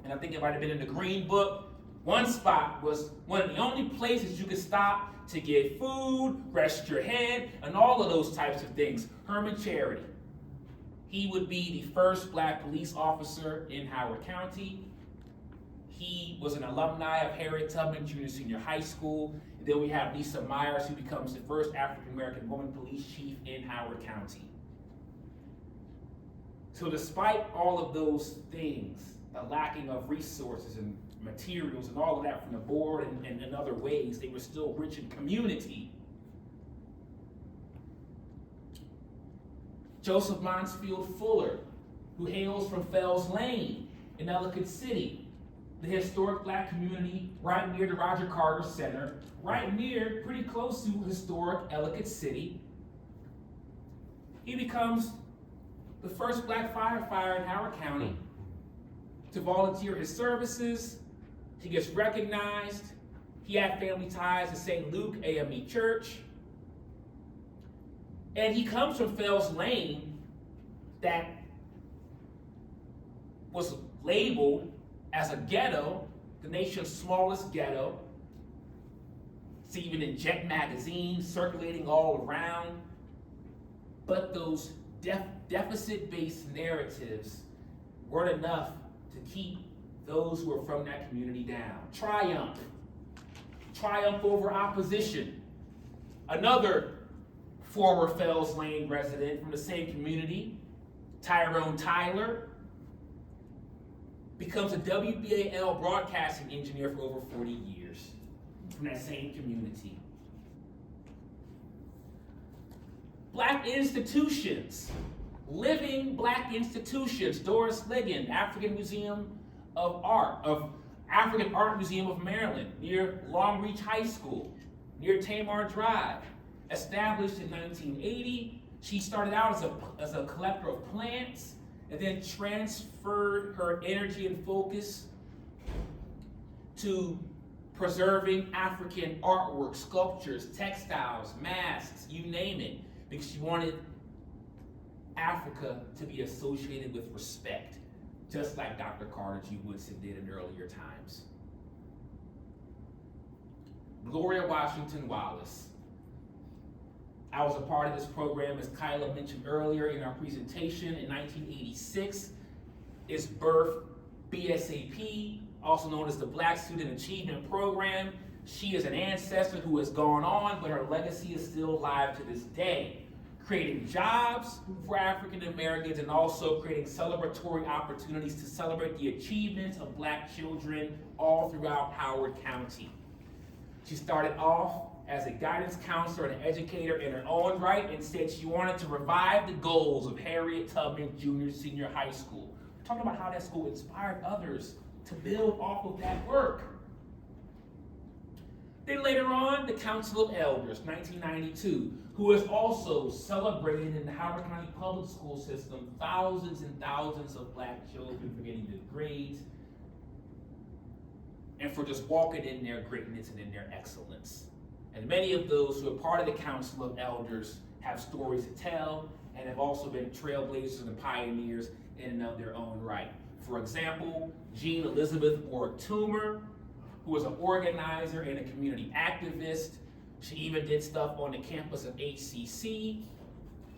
and I think it might have been in the Green Book, One spot was one of the only places you could stop to get food, rest your head, and all of those types of things. Herman Charity. He would be the first black police officer in Howard County. He was an alumni of Harriet Tubman Junior Senior High School. And then we have Lisa Myers, who becomes the first African-American woman police chief in Howard County. So despite all of those things, the lacking of resources and materials and all of that from the board and in other ways, they were still rich in community. Joseph Mansfield Fuller, who hails from Fells Lane in Ellicott City, the historic black community right near the Roger Carter Center, right near, pretty close to historic Ellicott City. He becomes the first black firefighter in Howard County to volunteer his services. He gets recognized. He had family ties to St. Luke AME Church. And he comes from Fells Lane that was labeled as a ghetto, the nation's smallest ghetto. It's even in Jet magazine, circulating all around. But those deficit-based narratives weren't enough to keep those who are from that community down. Triumph over opposition. Another former Fells Lane resident from the same community, Tyrone Tyler, becomes a WBAL broadcasting engineer for over 40 years from that same community. Black institutions, living black institutions. Doris Ligon, African Art Museum of Maryland, near Long Reach High School, near Tamar Drive. Established in 1980, she started out as a collector of plants and then transferred her energy and focus to preserving African artwork, sculptures, textiles, masks, you name it, because she wanted Africa to be associated with respect, just like Dr. Carter G. Woodson did in earlier times. Gloria Washington Wallace. I was a part of this program, as Kyla mentioned earlier in our presentation, in 1986. It's birthed BSAP, also known as the Black Student Achievement Program. She is an ancestor who has gone on, but her legacy is still alive to this day, creating jobs for African Americans and also creating celebratory opportunities to celebrate the achievements of black children all throughout Howard County. She started off as a guidance counselor and an educator in her own right, and said she wanted to revive the goals of Harriet Tubman Junior Senior High School. We're talking about how that school inspired others to build off of that work. Then later on, the Council of Elders, 1992, who has also celebrated in the Howard County public school system thousands and thousands of black children for getting good grades and for just walking in their greatness and in their excellence. And many of those who are part of the Council of Elders have stories to tell and have also been trailblazers and pioneers in and of their own right. For example, Jean Elizabeth Ward Toomer, who was an organizer and a community activist. She even did stuff on the campus of HCC.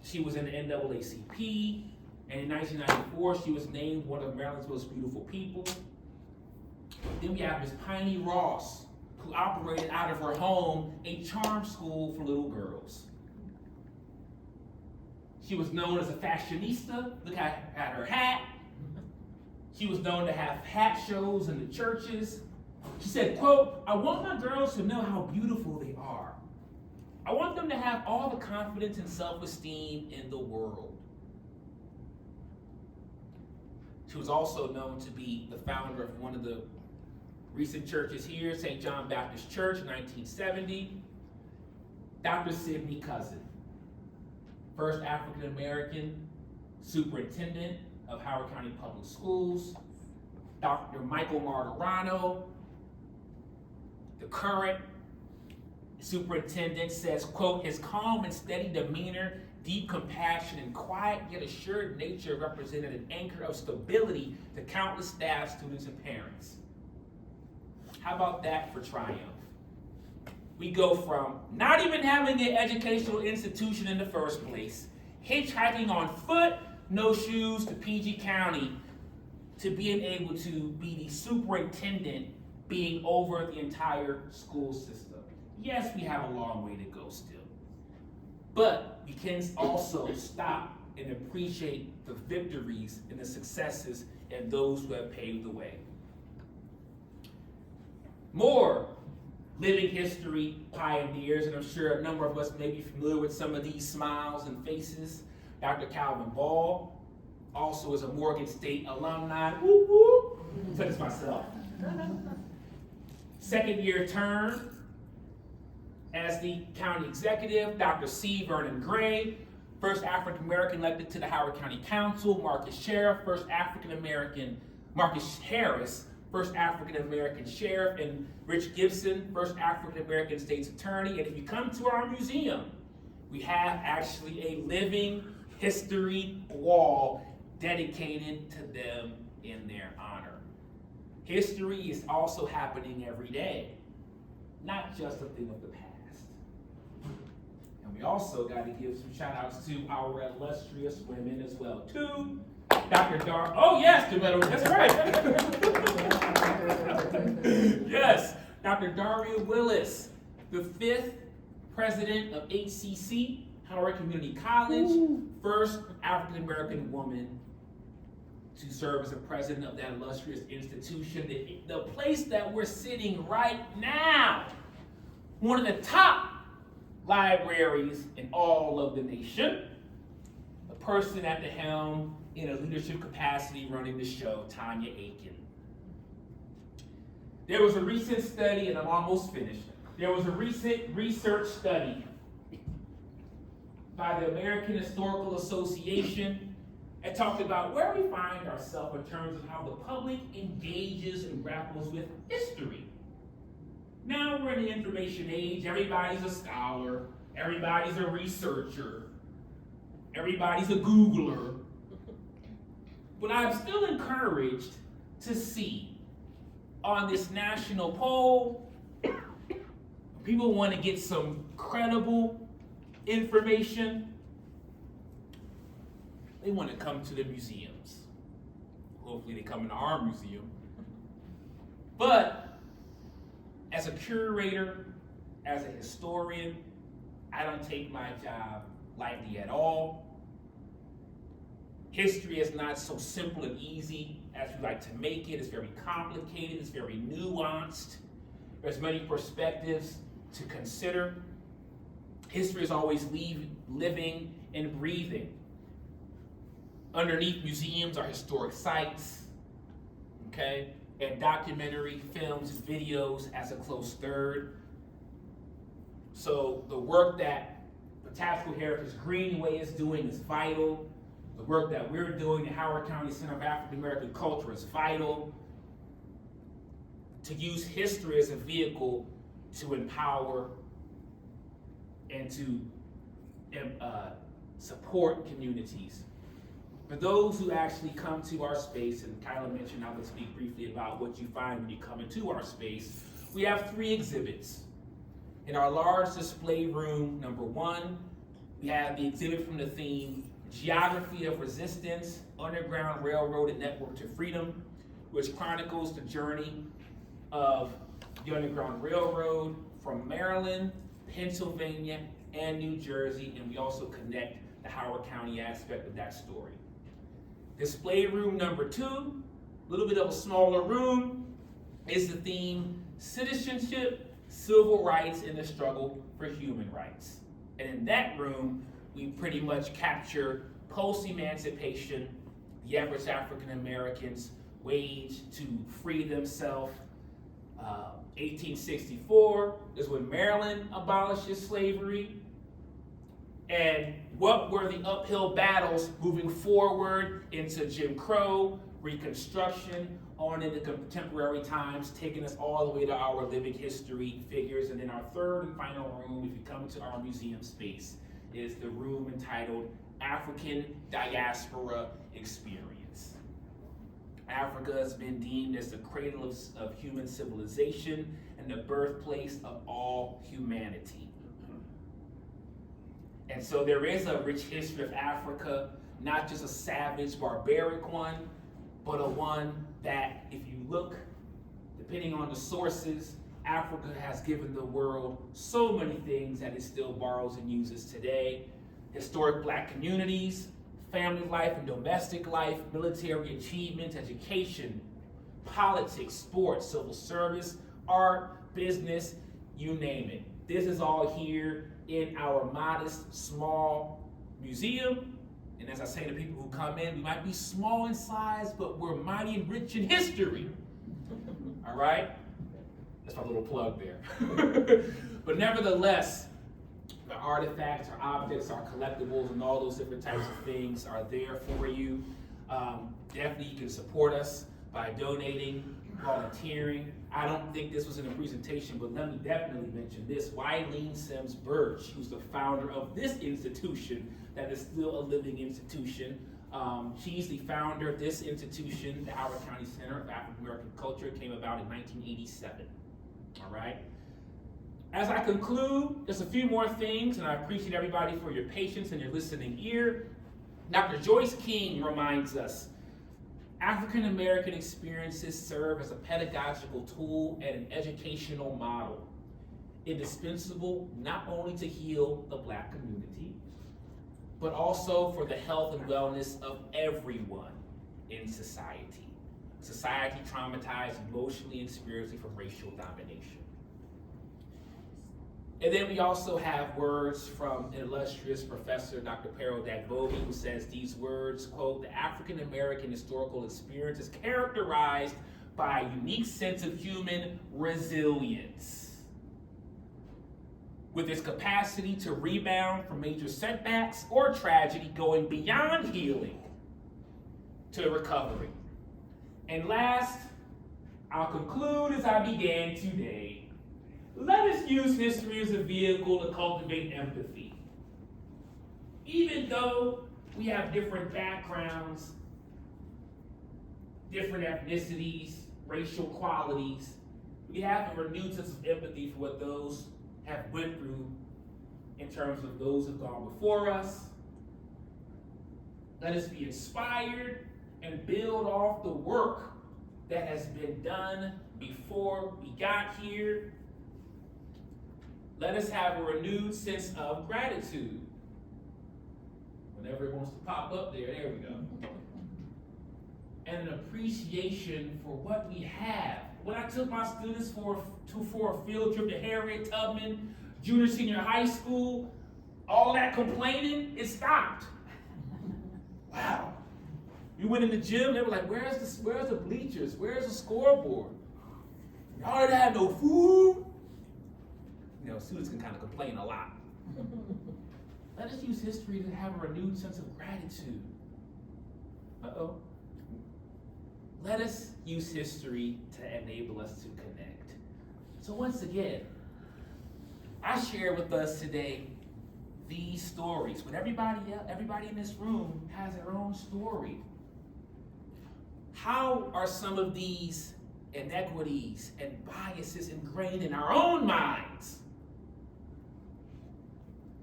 She was in the NAACP. And in 1994, she was named one of Maryland's most beautiful people. Then we have Ms. Piney Ross, who operated out of her home a charm school for little girls. She was known as a fashionista. Look at her hat. She was known to have hat shows in the churches. She said, quote, "I want my girls to know how beautiful they are. I want them to have all the confidence and self-esteem in the world." She was also known to be the founder of one of the recent churches here, St. John Baptist Church, 1970. Dr. Sidney Cousin, first African-American superintendent of Howard County Public Schools. Dr. Michael Martirano, the current superintendent, says, quote, "His calm and steady demeanor, deep compassion, and quiet yet assured nature represented an anchor of stability to countless staff, students, and parents." How about that for triumph? We go from not even having an educational institution in the first place, hitchhiking on foot, no shoes to PG County, to being able to be the superintendent being over the entire school system. Yes, we have a long way to go still. But we can also stop and appreciate the victories and the successes and those who have paved the way. More living history pioneers, and I'm sure a number of us may be familiar with some of these smiles and faces. Dr. Calvin Ball also is a Morgan State alumni. Whoop, whoop. Said this myself. Second year term as the county executive. Dr. C. Vernon Gray, first African American elected to the Howard County Council. Marcus Harris, first African American sheriff, and Rich Gibson, first African American state's attorney. And if you come to our museum, we have actually a living history wall dedicated to them in their honor. History is also happening every day, not just a thing of the past. And we also got to give some shout outs to our illustrious women as well, too. Dr. Oh yes, that's right. Yes, Dr. Daria Willis, the 5th president of HCC, Howard Community College, first African American woman to serve as a president of that illustrious institution. The place that we're sitting right now, one of the top libraries in all of the nation. The person at the helm in a leadership capacity running the show, Tanya Aiken. There was a recent study, and I'm almost finished. There was a recent research study by the American Historical Association that talked about where we find ourselves in terms of how the public engages and grapples with history. Now we're in the information age. Everybody's a scholar. Everybody's a researcher. Everybody's a Googler. But I'm still encouraged to see on this national poll, people want to get some credible information. They want to come to the museums. Hopefully they come into our museum. But as a curator, as a historian, I don't take my job lightly at all. History is not so simple and easy as we like to make it. It's very complicated, it's very nuanced. There's many perspectives to consider. History is always living and breathing. Underneath museums are historic sites, okay? And documentary films and videos as a close third. So the work that Patapsco Heritage Greenway is doing is vital. The work that we're doing, the Howard County Center of African American Culture, is vital. To use history as a vehicle to empower and to support communities. For those who actually come to our space, and Kyla mentioned, I would speak briefly about what you find when you come into our space. We have 3 exhibits. In our large display room, number 1, we have the exhibit from the theme, Geography of Resistance, Underground Railroad and Network to Freedom, which chronicles the journey of the Underground Railroad from Maryland, Pennsylvania, and New Jersey, and we also connect the Howard County aspect of that story. Display room number 2, a little bit of a smaller room, is the theme, Citizenship, Civil Rights, and the Struggle for Human Rights. And in that room, we pretty much capture post-emancipation, the efforts African Americans waged to free themselves. 1864 is when Maryland abolishes slavery. And what were the uphill battles moving forward into Jim Crow, Reconstruction, on into contemporary times, taking us all the way to our living history figures. And then our third and final room, if you come to our museum space, is the room entitled African Diaspora Experience. Africa has been deemed as the cradle of human civilization and the birthplace of all humanity. And so there is a rich history of Africa, not just a savage, barbaric one, but a one that, if you look, depending on the sources, Africa has given the world so many things that it still borrows and uses today. Historic Black communities, family life and domestic life, military achievements, education, politics, sports, civil service, art, business, you name it. This is all here in our modest, small museum. And as I say to people who come in, we might be small in size, but we're mighty and rich in history. All right? That's my little plug there. But nevertheless, the artifacts, our objects, our collectibles, and all those different types of things are there for you. Definitely you can support us by donating, volunteering. I don't think this was in the presentation, but let me definitely mention this. Wileen Sims Birch, who's the founder of this institution that is still a living institution. She's the founder of this institution, the Howard County Center of African American Culture. It came about in 1987, all right? As I conclude, just a few more things, and I appreciate everybody for your patience and your listening ear. Dr. Joyce King reminds us, African American experiences serve as a pedagogical tool and an educational model, indispensable not only to heal the Black community, but also for the health and wellness of everyone in society. Society traumatized emotionally and spiritually from racial domination. And then we also have words from an illustrious professor, Dr. Pero Dagbobi, who says these words, quote, "The African American historical experience is characterized by a unique sense of human resilience, with its capacity to rebound from major setbacks or tragedy, going beyond healing to recovery." And last, I'll conclude as I began today. Let us use history as a vehicle to cultivate empathy. Even though we have different backgrounds, different ethnicities, racial qualities, we have a renewed sense of empathy for what those have went through in terms of those who've gone before us. Let us be inspired and build off the work that has been done before we got here. Let us have a renewed sense of gratitude. Whenever it wants to pop up there we go. And an appreciation for what we have. When I took my students for a field trip to Harriet Tubman Junior Senior High School, all that complaining, it stopped. Wow. We went in the gym, they were like, where's the bleachers? Where's the scoreboard? Y'all didn't have no food. You know, students can kind of complain a lot. Let us use history to have a renewed sense of gratitude. Uh-oh. Let us use history to enable us to connect. So once again, I share with us today these stories. But everybody in this room has their own story. How are some of these inequities and biases ingrained in our own minds?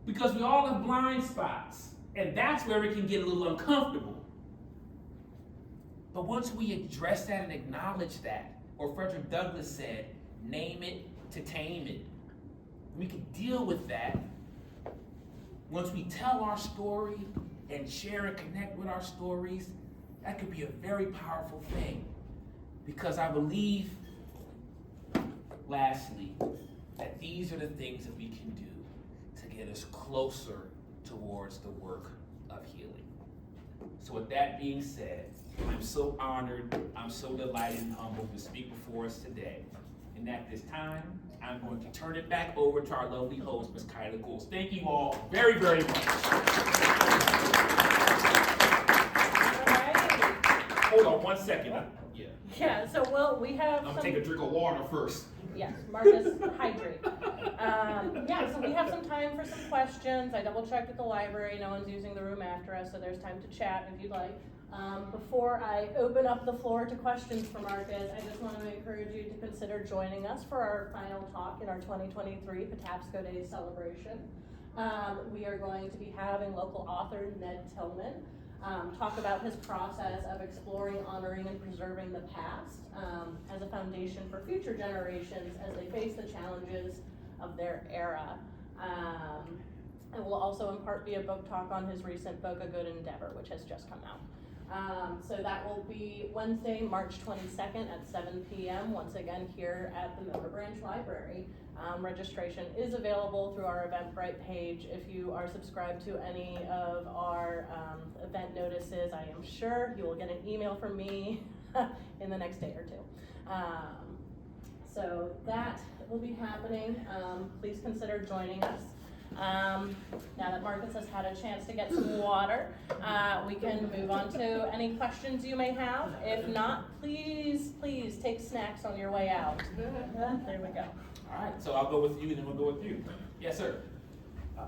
Because we all have blind spots, and that's where it can get a little uncomfortable. But once we address that and acknowledge that, or Frederick Douglass said, name it to tame it, we can deal with that. Once we tell our story and share and connect with our stories, that could be a very powerful thing. Because I believe, lastly, that these are the things that we can do to get us closer towards the work of healing. So with that being said, I'm so honored, I'm so delighted and humbled to speak before us today. And at this time, I'm going to turn it back over to our lovely host, Ms. Kyla Gouls. Thank you all very, very much. Hold on 1 second. Yeah, so we have I'm gonna take a drink of water first. Yes, Marcus, hydrate. So we have some time for some questions. I double checked at the library. No one's using the room after us, so there's time to chat if you'd like. Before I open up the floor to questions for Marcus, I just want to encourage you to consider joining us for our final talk in our 2023 Patapsco Day celebration. We are going to be having local author Ned Tillman talk about his process of exploring, honoring, and preserving the past as a foundation for future generations as they face the challenges of their era. It will also in part be a book talk on his recent book, A Good Endeavor, which has just come out. So that will be Wednesday, March 22nd at 7 p.m. once again here at the Milford Branch Library. Registration is available through our Eventbrite page. If you are subscribed to any of our event notices, I am sure you will get an email from me in the next day or two. So that will be happening. Please consider joining us. Now that Marcus has had a chance to get some water, we can move on to any questions you may have. If not, please take snacks on your way out. There we go. All right, so I'll go with you, then we'll go with you. Yes, sir.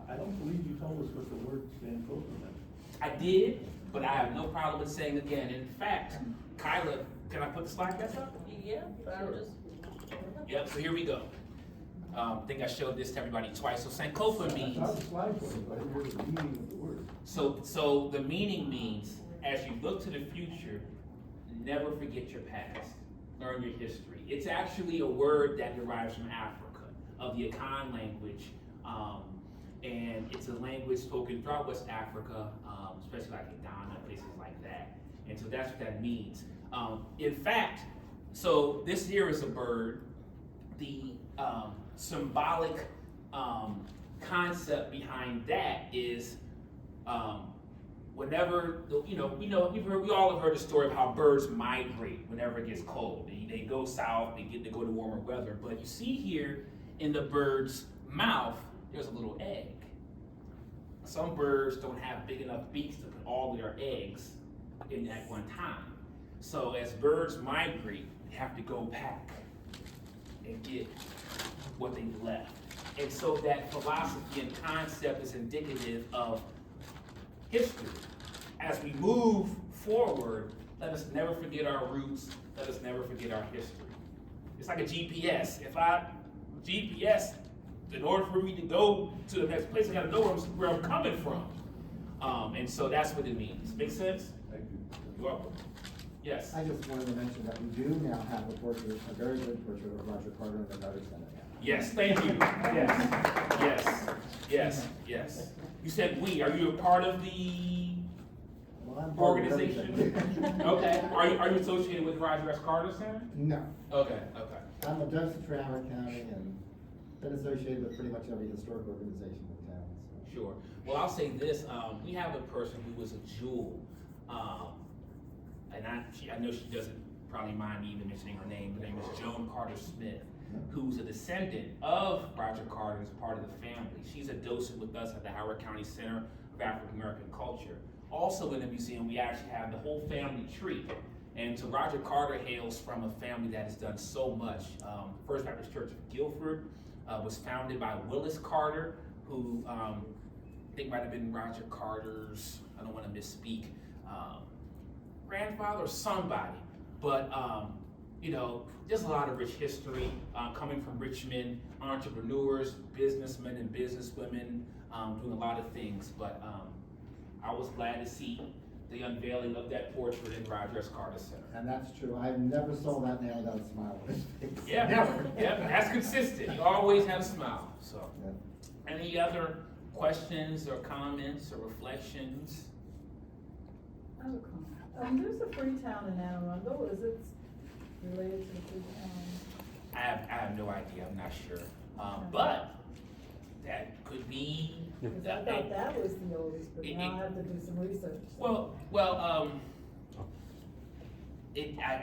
I don't believe you told us what the word Sankofa meant. I did, but I have no problem with saying again. In fact, Kyla, can I put the slide back up? Yeah, but I'm just. Yep, so here we go. I think I showed this to everybody twice. So Sankofa means. I saw the slide for you, but I didn't hear the meaning of the word. So the meaning means, as you look to the future, never forget your past. Learn your history. It's actually a word that derives from Africa, of the Akan language, and it's a language spoken throughout West Africa, especially like in Ghana, places like that. And so that's what that means. In fact, so this here is a bird. The symbolic concept behind that is whenever, we all have heard the story of how birds migrate whenever it gets cold. They go south, they get to go to warmer weather. But you see here in the bird's mouth, there's a little egg. Some birds don't have big enough beaks to put all their eggs in at one time. So as birds migrate, they have to go back and get what they left. And so that philosophy and concept is indicative of history. As we move forward, let us never forget our roots, let us never forget our history. It's like a GPS. GPS, in order for me to go to the next place, I gotta know where I'm coming from. And so that's what it means. Make sense? Thank you. You're welcome. Yes. I just wanted to mention that we do now have a portrait, a very good portrait of Roger Carter in the Carter Center now. Yes, thank you. Yes. You said we. Are you a part of the Well, I'm part of organization? everything. Okay. Are you associated with Roger S. Carter Center? No, Okay. I'm a Joseph for Howard County and been associated with pretty much every historic organization in town. So. Sure. Well, I'll say this. We have a person who was a jewel, and I know she doesn't probably mind me even mentioning her name. Her name is Joan Carter Smith, who's a descendant of Roger Carter as part of the family. She's a docent with us at the Howard County Center of African American Culture. Also in the museum, we actually have the whole family tree. And so Roger Carter hails from a family that has done so much. First Baptist Church of Guilford was founded by Willis Carter, who I think might have been Roger Carter's, I don't want to misspeak, grandfather or somebody. But there's a lot of rich history coming from Richmond, entrepreneurs, businessmen and businesswomen doing a lot of things. But I was glad to see the unveiling of that portrait in Roger S. Carter Center. And that's true. I never saw that man without a smile on his face. Yeah, Never. Yeah, that's consistent. He always had a smile. So, Yeah. any other questions or comments or reflections? I have a comment. There's a Freetown in Anne Arundel. Is it related to Freetown? I have no idea. I'm not sure. But that could be. Because I thought that was the oldest, but now I have to do some research.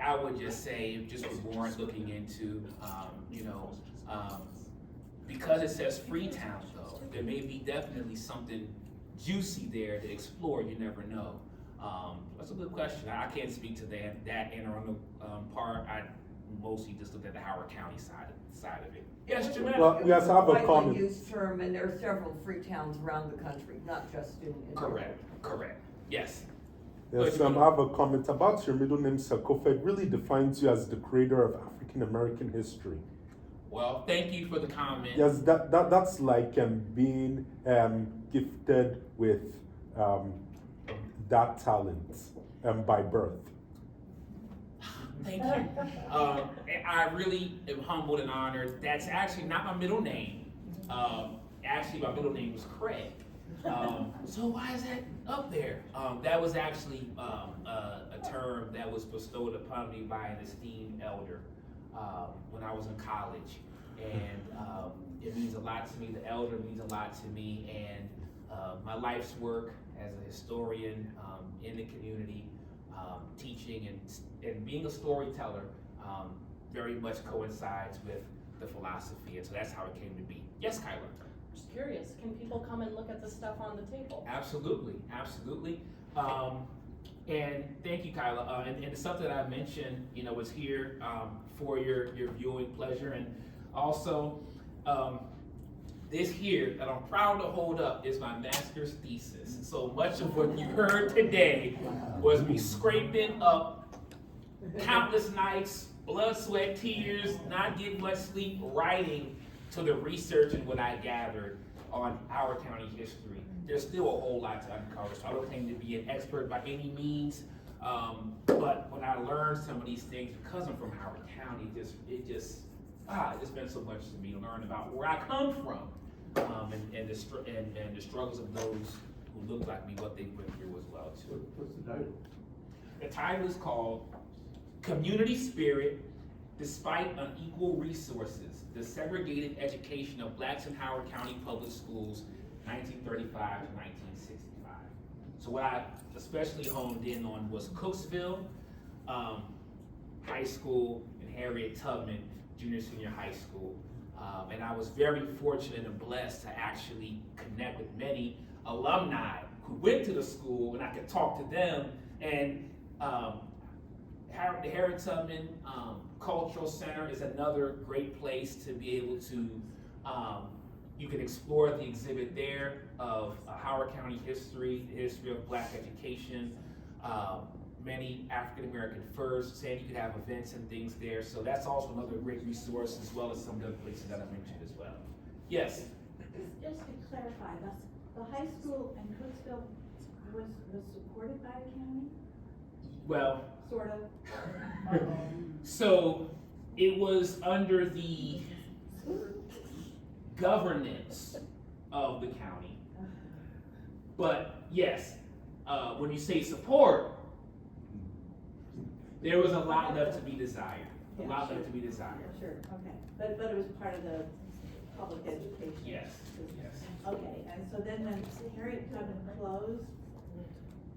I would just say, just was warrant looking into, because it says Freetown though, there may be definitely something juicy there to explore, you never know. That's a good question. I can't speak to that Anne Arundel part. I mostly just looked at the Howard County side of it. Yes, Jamel? Well, yes, I have a Widely comment. used term, and there are several Freetowns around the country, not just in. Correct. Yes. Yes, I have a comment about your middle name, Sankofa. It really defines you as the creator of African American history. Well, thank you for the comment. Yes, that's like being gifted with that talent by birth. Thank you. I really am humbled and honored. That's actually not my middle name. Actually, my middle name was Craig. So why is that up there? That was actually a term that was bestowed upon me by an esteemed elder when I was in college. And it means a lot to me. The elder means a lot to me. And my life's work as a historian in the community, teaching and being a storyteller very much coincides with the philosophy. And so that's how it came to be. Yes, Kyla? Just curious, can people come and look at the stuff on the table? Absolutely, absolutely. And thank you, Kyla. And the stuff that I mentioned, was here for your viewing pleasure. And also, this here that I'm proud to hold up is my master's thesis. So much of what you heard today was me scraping up countless nights, blood, sweat, tears, not getting much sleep, writing to the research and what I gathered on our county history. There's still a whole lot to uncover, so I don't claim to be an expert by any means. But when I learned some of these things, because I'm from Howard County, it just meant so much to me to learn about where I come from, and the struggles of those who look like me, what they went through as well too. What's the title? The title is called Community Spirit Despite Unequal Resources, the Segregated Education of Blacks in Howard County Public Schools, 1935 to 1965. So what I especially honed in on was Cooksville High School and Harriet Tubman Junior High School. And I was very fortunate and blessed to actually connect with many alumni who went to the school, and I could talk to them. And the Harriet Tubman Cultural Center is another great place to be able to, you can explore the exhibit there of Howard County history, the history of Black education, many African American firsts, and you could have events and things there. So that's also another great resource, as well as some of the other places that I mentioned as well. Yes? Just to clarify, the high school in Cooksville was supported by the county? Well, Sort of. so it was under the governance of the county. But yes, when you say support, there was a lot left to be desired. A lot left to be desired. Sure, okay. But it was part of the public education? Yes, yes. Okay, and so then when Harriet Tubman closed,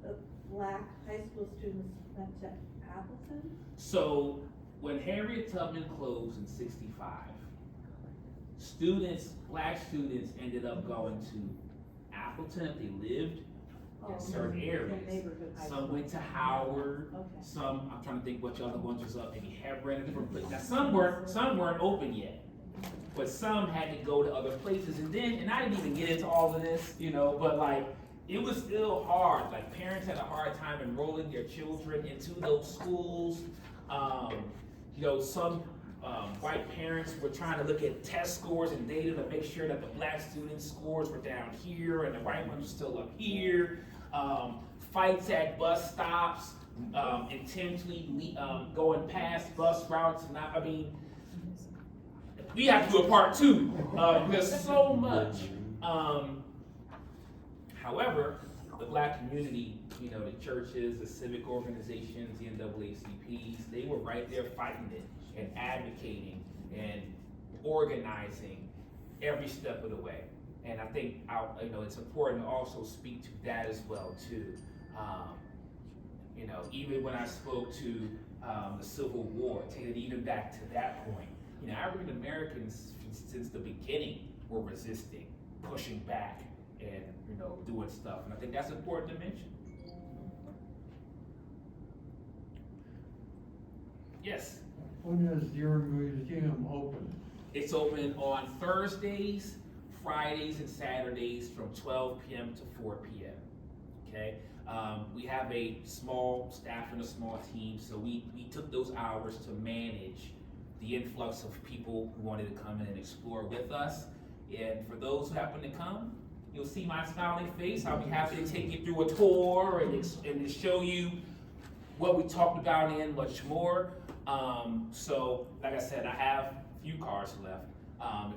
the Black high school students went to Appleton? So when Harriet Tubman closed in '65, Black students ended up going to Appleton if they lived in certain areas. Some went to Howard, some, I'm trying to think which other ones was up, maybe Hebron, a different place. Now some weren't open yet, but some had to go to other places. And I didn't even get into all of this, but like, it was still hard. Like, parents had a hard time enrolling their children into those schools. Some white parents were trying to look at test scores and data to make sure that the Black students' scores were down here and the white ones were still up here. Fights at bus stops, intentionally going past bus routes. We have to do a part two. There's so much. However, the Black community, the churches, the civic organizations, the NAACPs, they were right there fighting it and advocating and organizing every step of the way. And I think it's important to also speak to that as well too. Even when I spoke to the Civil War, take it even back to that point. African Americans since the beginning were resisting, pushing back, and doing stuff. And I think that's important to mention. Yes. When is your museum open? It's open on Thursdays, Fridays, and Saturdays from 12 p.m. to 4 p.m. okay? We have a small staff and a small team, so we took those hours to manage the influx of people who wanted to come in and explore with us. And for those who happen to come, you'll see my smiling face. I'll be happy to take you through a tour and to show you what we talked about and much more. So, like I said, I have a few cars left.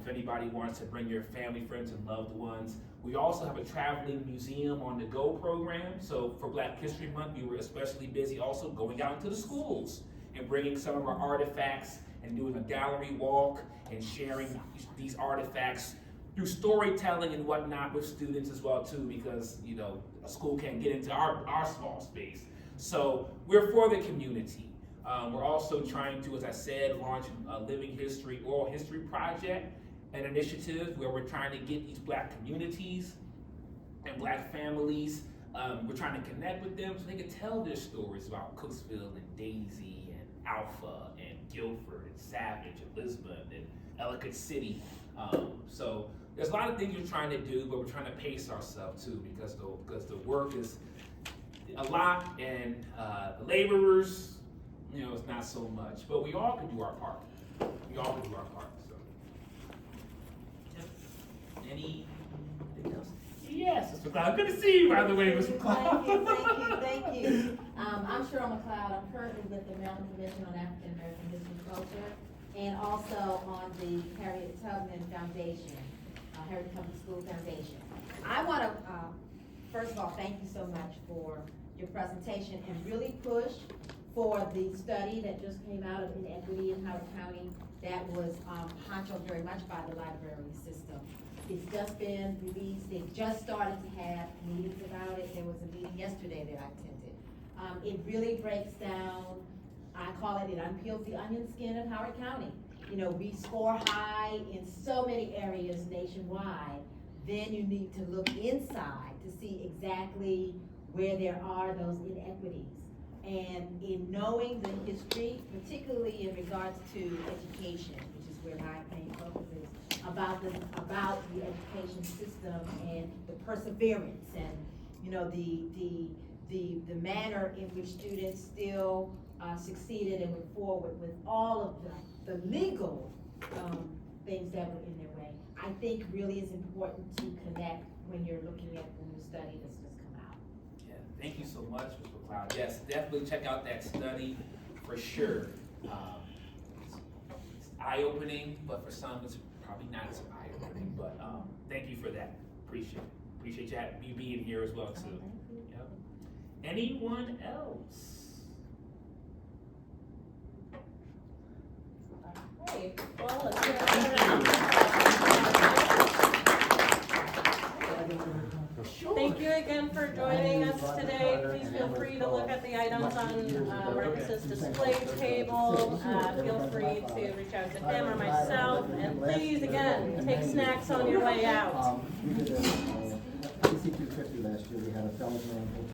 If anybody wants to bring your family, friends, and loved ones. We also have a traveling museum on the go program. So for Black History Month, we were especially busy also going out into the schools and bringing some of our artifacts and doing a gallery walk and sharing these artifacts through storytelling and whatnot with students as well too, because you know a school can't get into our small space. So we're for the community. We're also trying to, as I said, launch a Living History, Oral History Project, an initiative where we're trying to get these Black communities and Black families, we're trying to connect with them so they can tell their stories about Cooksville and Daisy and Alpha and Guilford and Savage and Lisbon and Ellicott City. So there's a lot of things we're trying to do, but we're trying to pace ourselves too because the work is a lot and the laborers, you know, it's not so much, but we all can do our part. We all can do our part, so. Yep. Anything else? Yes, Mr. McLeod, good to see you, by the way, Mr. McLeod. Thank you. I'm Cheryl McLeod. I'm currently with the Maryland Commission on African American History and Culture, and also on the Harriet Tubman Foundation, Harriet Tubman School Foundation. I want to, first of all, thank you so much for your presentation and really push for the study that just came out of inequity in Howard County that was honchoed very much by the library system. It's just been released. They've just started to have meetings about it. There was a meeting yesterday that I attended. It really breaks down, I call it unpeels the onion skin of Howard County. You know, we score high in so many areas nationwide. Then you need to look inside to see exactly where there are those inequities. And in knowing the history, particularly in regards to education, which is where my main focus is, about the education system and the perseverance and you know the manner in which students still succeeded and went forward with all of the legal things that were in their way. I think really is important to connect when you're looking at the new study that's just come out. Yeah, thank you so much, Mr. McLeod. Yes, definitely check out that study for sure. It's eye-opening, but for some it's probably not so eye-opening, but thank you for that. Appreciate you being here as well too. Yep. Anyone else? Hey, well, let's hear it. Thank you again for joining us today. Please feel free to look at the items on Marcus's display table. Feel free to reach out to him or myself. And please, again, take snacks on your way out. We did a PC 250 last year. We had a fellow man